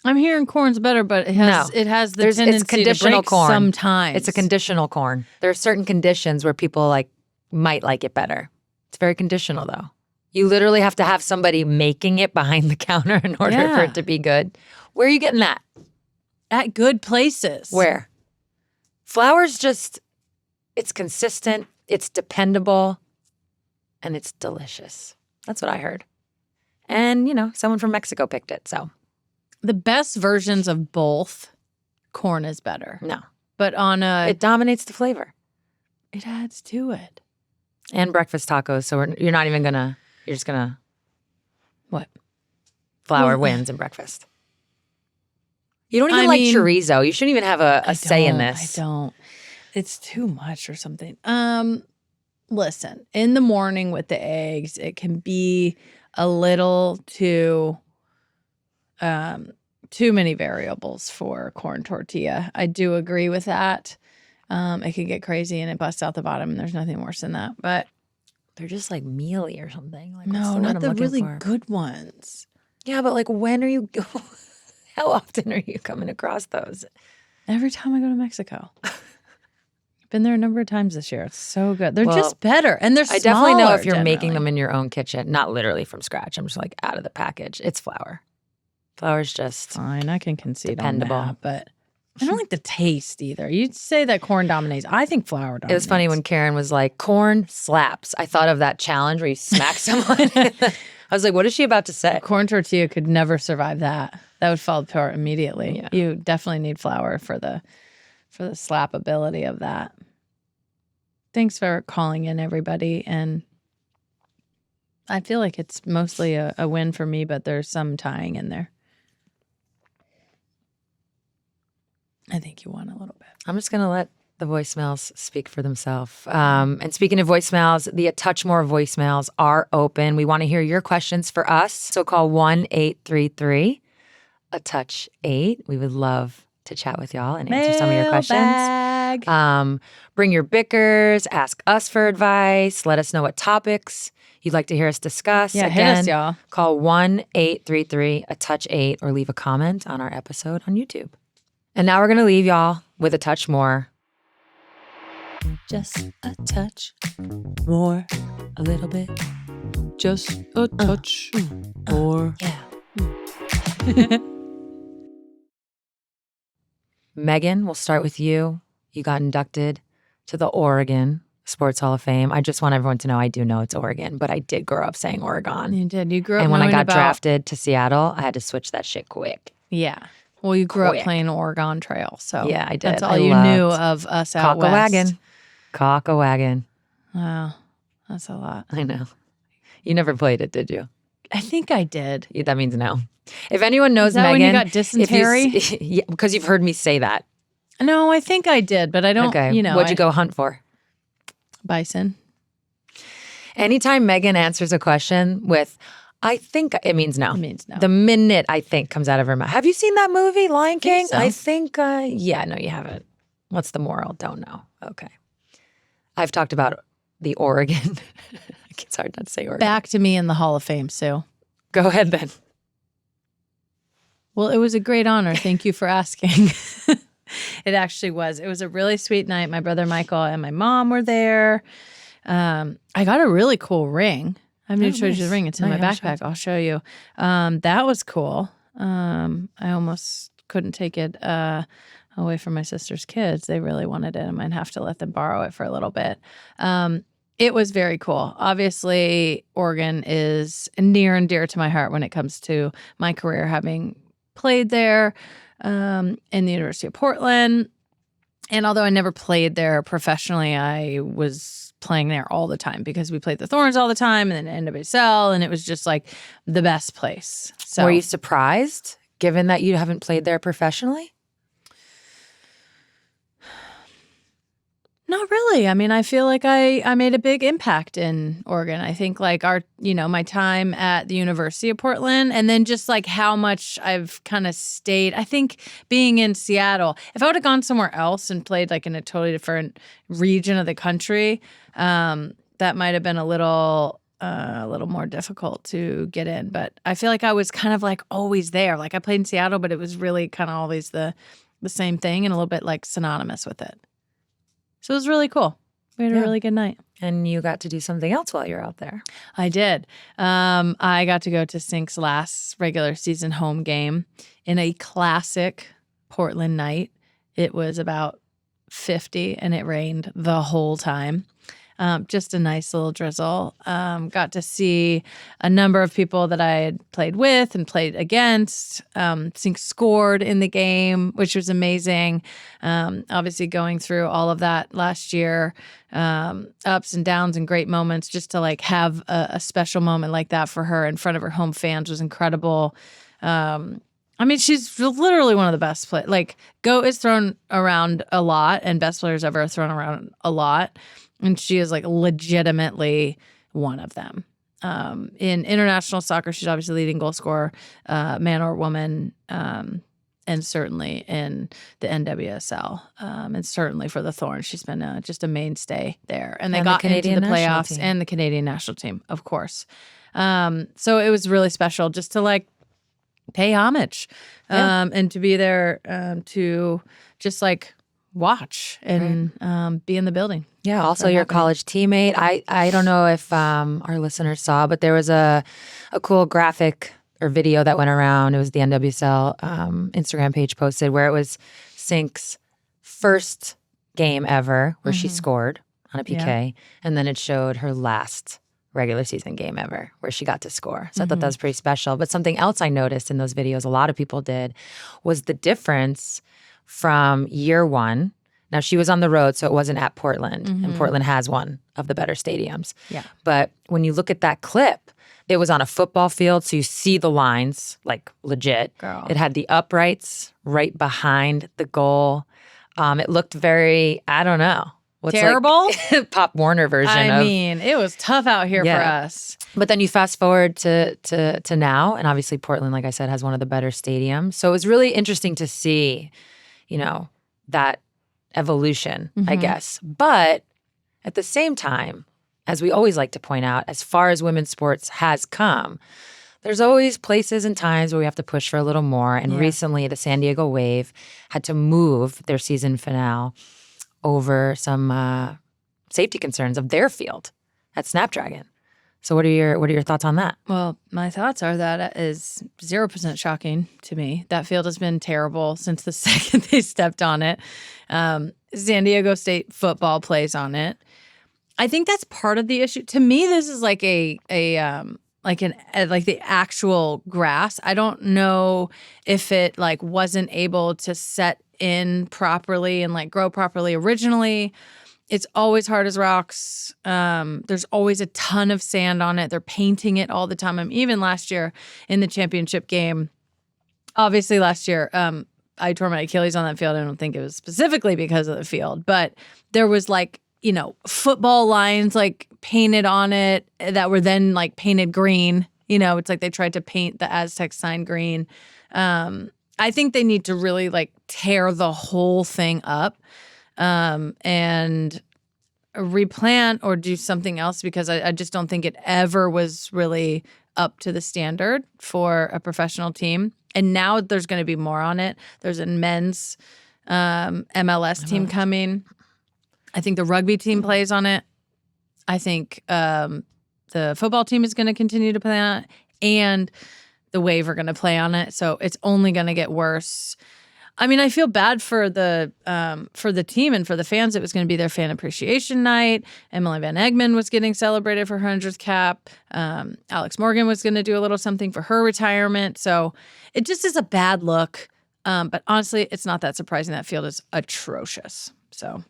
B: I'm hearing corn's better, but it has the tendency
A: it's conditional
B: to break
A: corn.
B: sometimes.
A: It's a conditional corn. There are certain conditions where people might like it better. It's very conditional though. You literally have to have somebody making it behind the counter in order for it to be good. Where are you getting that?
B: At good places.
A: Where? Flour's just, it's consistent, it's dependable, and it's delicious. That's what I heard. And, someone from Mexico picked it, so.
B: The best versions of both, corn is better.
A: No.
B: But
A: it dominates the flavor.
B: It adds to it.
A: And breakfast tacos, so you're not even gonna, you're just gonna.
B: What?
A: Flour wins in breakfast. You don't even like chorizo. You shouldn't even have a say in this.
B: I don't. It's too much or something. Listen, in the morning with the eggs, it can be a little too many variables for corn tortilla. I do agree with that. It can get crazy and it busts out the bottom, and there's nothing worse than that. But
A: they're just like mealy or something. Like,
B: no, not the really good ones.
A: Yeah, but when are you? How often are you coming across those?
B: Every time I go to Mexico. Been there a number of times this year. It's so good. They're just better, and they're smaller.
A: I definitely know if you're making them in your own kitchen, not literally from scratch. I'm just out of the package. It's flour. Flour's just
B: fine. I can concede
A: dependable,
B: on that, but I don't like the taste either. You'd say that corn dominates. I think flour dominates.
A: It was funny when Karen was like, "Corn slaps." I thought of that challenge where you smack someone. I was like, "What is she about to say?"
B: Corn tortilla could never survive that. That would fall apart immediately.
A: Yeah.
B: You definitely need flour for the slap ability of that. Thanks for calling in, everybody. And I feel like it's mostly a win for me, but there's some tying in there. I think you won a little bit.
A: I'm just going to let the voicemails speak for themselves. And speaking of voicemails, the A Touch More voicemails are open. We want to hear your questions for us. So call 1-833-A-TOUCH-8. We would love to chat with y'all and answer some of your questions. Bring your bickers, ask us for advice, let us know what topics you'd like to hear us discuss.
B: Yeah,
A: Again,
B: hit us, y'all.
A: Call 1-833-A-TOUCH-8 or leave a comment on our episode on YouTube. And now we're going to leave y'all with a touch more.
B: Just a touch more, a little bit. Just a touch more.
A: Yeah. Megan, we'll start with you. You got inducted to the Oregon Sports Hall of Fame. I just want everyone to know I do know it's Oregon, but I did grow up saying Oregon.
B: You did. You grew up
A: and when I got
B: about...
A: drafted to Seattle, I had to switch that shit quick.
B: Yeah. Well, you grew up playing Oregon Trail, so
A: yeah, I did.
B: That's all you knew of us out west.
A: Cock-a-wagon.
B: Wow, that's a lot.
A: I know. You never played it, did you?
B: I think I did.
A: That means no. If anyone knows
B: Megan,
A: when
B: you got dysentery?
A: Yeah, because you've heard me say that.
B: No, I think I did, but I don't.
A: Okay. What'd you go hunt for?
B: Bison.
A: Anytime Megan answers a question with, I think, it means no.
B: It means no.
A: The minute I think comes out of her mouth. Have you seen that movie, Lion King?
B: So.
A: I think, yeah, no, you haven't. What's the moral? Don't know. Okay. I've talked about the Oregon. It's hard not to say Oregon.
B: Back to me in the Hall of Fame, Sue.
A: Go ahead then.
B: Well, it was a great honor. Thank you for asking. It actually was. It was a really sweet night. My brother Michael and my mom were there. I got a really cool ring. I haven't even showed you the ring. It's in my backpack. I'll show you. That was cool. I almost couldn't take it away from my sister's kids. They really wanted it. I might have to let them borrow it for a little bit. It was very cool. Obviously, Oregon is near and dear to my heart when it comes to my career, having played there in the University of Portland. And although I never played there professionally, I was playing there all the time because we played the Thorns all the time and then NWSL, and it was just like the best place. So,
A: were you surprised, given that you haven't played there professionally?
B: Not really. I mean, I feel like I made a big impact in Oregon. I think like my time at the University of Portland, and then just like how much I've kind of stayed. I think being in Seattle, if I would have gone somewhere else and played like in a totally different region of the country, that might have been a little more difficult to get in. But I feel like I was kind of like always there. Like I played in Seattle, but it was really kind of always the same thing and a little bit like synonymous with it. So it was really cool. We had a really good night.
A: And you got to do something else while you were out there.
B: I did. I got to go to Sync's last regular season home game in a classic Portland night. It was about 50 and it rained the whole time. Just a nice little drizzle. Got to see a number of people that I had played with and played against. Sync scored in the game, which was amazing. Obviously going through all of that last year, ups and downs and great moments, just to like have a special moment like that for her in front of her home fans was incredible. I mean, she's literally one of the best players. Like, GOAT is thrown around a lot, and best players ever are thrown around a lot. And she is like legitimately one of them. In international soccer, she's obviously leading goal scorer, man or woman, and certainly in the NWSL, and certainly for the Thorns. She's been just a mainstay there. And they got into the playoffs and the Canadian national team, of course. So it was really special just to like pay homage and to be there to just like watch and be in the building.
A: Yeah, also your college teammate. I don't know if our listeners saw, but there was a cool graphic or video that went around. It was the NWSL Instagram page posted where it was Sync's first game ever where she scored on a PK, and then it showed her last regular season game ever where she got to score. So I thought that was pretty special. But something else I noticed in those videos, a lot of people did, was the difference from year one. Now, she was on the road, so it wasn't at Portland, and Portland has one of the better stadiums.
B: Yeah.
A: But when you look at that clip, it was on a football field, so you see the lines, like legit.
B: Girl.
A: It had the uprights right behind the goal. It looked very, I don't know.
B: Terrible?
A: Like Pop Warner version of.
B: I mean, it was tough out here for us.
A: But then you fast forward to now, and obviously Portland, like I said, has one of the better stadiums. So it was really interesting to see, that evolution, I guess. But at the same time, as we always like to point out, as far as women's sports has come, there's always places and times where we have to push for a little more. And recently, the San Diego Wave had to move their season finale over some safety concerns of their field at Snapdragon. So what are your thoughts on that?
B: Well, my thoughts are that is 0% shocking to me. That field has been terrible since the second they stepped on it. San Diego State football plays on it. I think that's part of the issue. To me, this is like like the actual grass. I don't know if it like wasn't able to set in properly and like grow properly originally. It's always hard as rocks. There's always a ton of sand on it. They're painting it all the time. Even last year in the championship game, obviously last year, I tore my Achilles on that field. I don't think it was specifically because of the field, but there was like, football lines like painted on it that were then like painted green. It's like they tried to paint the Aztec sign green. I think they need to really like tear the whole thing up. And replant or do something else because I just don't think it ever was really up to the standard for a professional team. And now there's going to be more on it. There's a men's MLS team coming. I think the rugby team plays on it. I think the football team is going to continue to play on it. And the Wave are going to play on it. So it's only going to get worse. I mean, I feel bad for the team and for the fans. It was going to be their fan appreciation night. Emily Van Egmond was getting celebrated for her 100th cap. Alex Morgan was going to do a little something for her retirement. So it just is a bad look. But honestly, it's not that surprising. That field is atrocious. So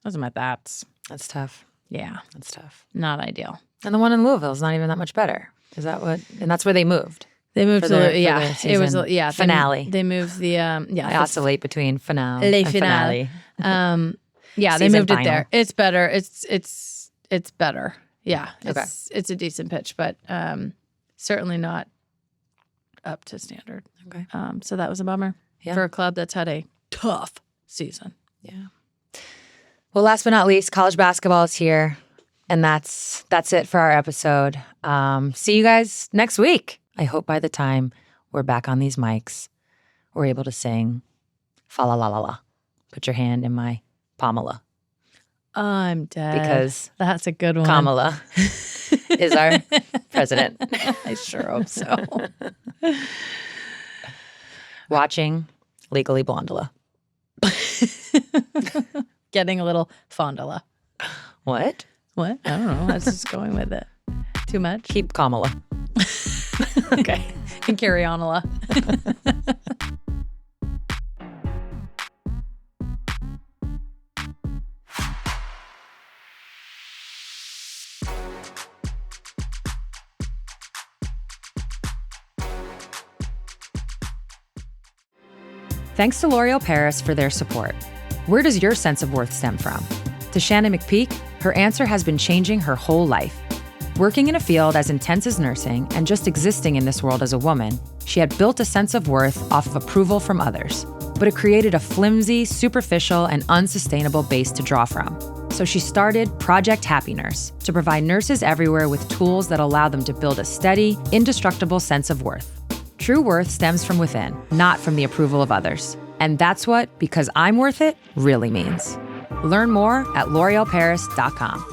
B: those are my thoughts.
A: That's tough.
B: Yeah.
A: That's tough.
B: Not ideal.
A: And the one in Louisville is not even that much better. Is that what? And that's where they moved.
B: They moved to
A: it was
B: finale. They moved the
A: I oscillate between finale
B: Le
A: and
B: finale. Yeah, they
A: season
B: moved
A: final.
B: it there. It's better. It's better. Yeah,
A: Okay.
B: It's a decent pitch, but certainly not up to standard.
A: Okay.
B: So that was a bummer for a club that's had a tough season.
A: Yeah. Well, last but not least, college basketball is here. And that's it for our episode. See you guys next week. I hope by the time we're back on these mics, we're able to sing fa la la la la. Put your hand in my Pamela.
B: I'm dead.
A: Because
B: that's a good one.
A: Kamala is our president.
B: I sure hope so.
A: Watching Legally Blondula.
B: Getting a little fondula.
A: What?
B: What? I don't know. I was just going with it. Too much?
A: Keep Kamala.
B: Okay. And carry on, Ola.
A: Thanks to L'Oreal Paris for their support. Where does your sense of worth stem from? To Shannon McPeak, her answer has been changing her whole life. Working in a field as intense as nursing and just existing in this world as a woman, she had built a sense of worth off of approval from others. But it created a flimsy, superficial, and unsustainable base to draw from. So she started Project Happy Nurse to provide nurses everywhere with tools that allow them to build a steady, indestructible sense of worth. True worth stems from within, not from the approval of others. And that's what "because I'm worth it" really means. Learn more at LorealParis.com.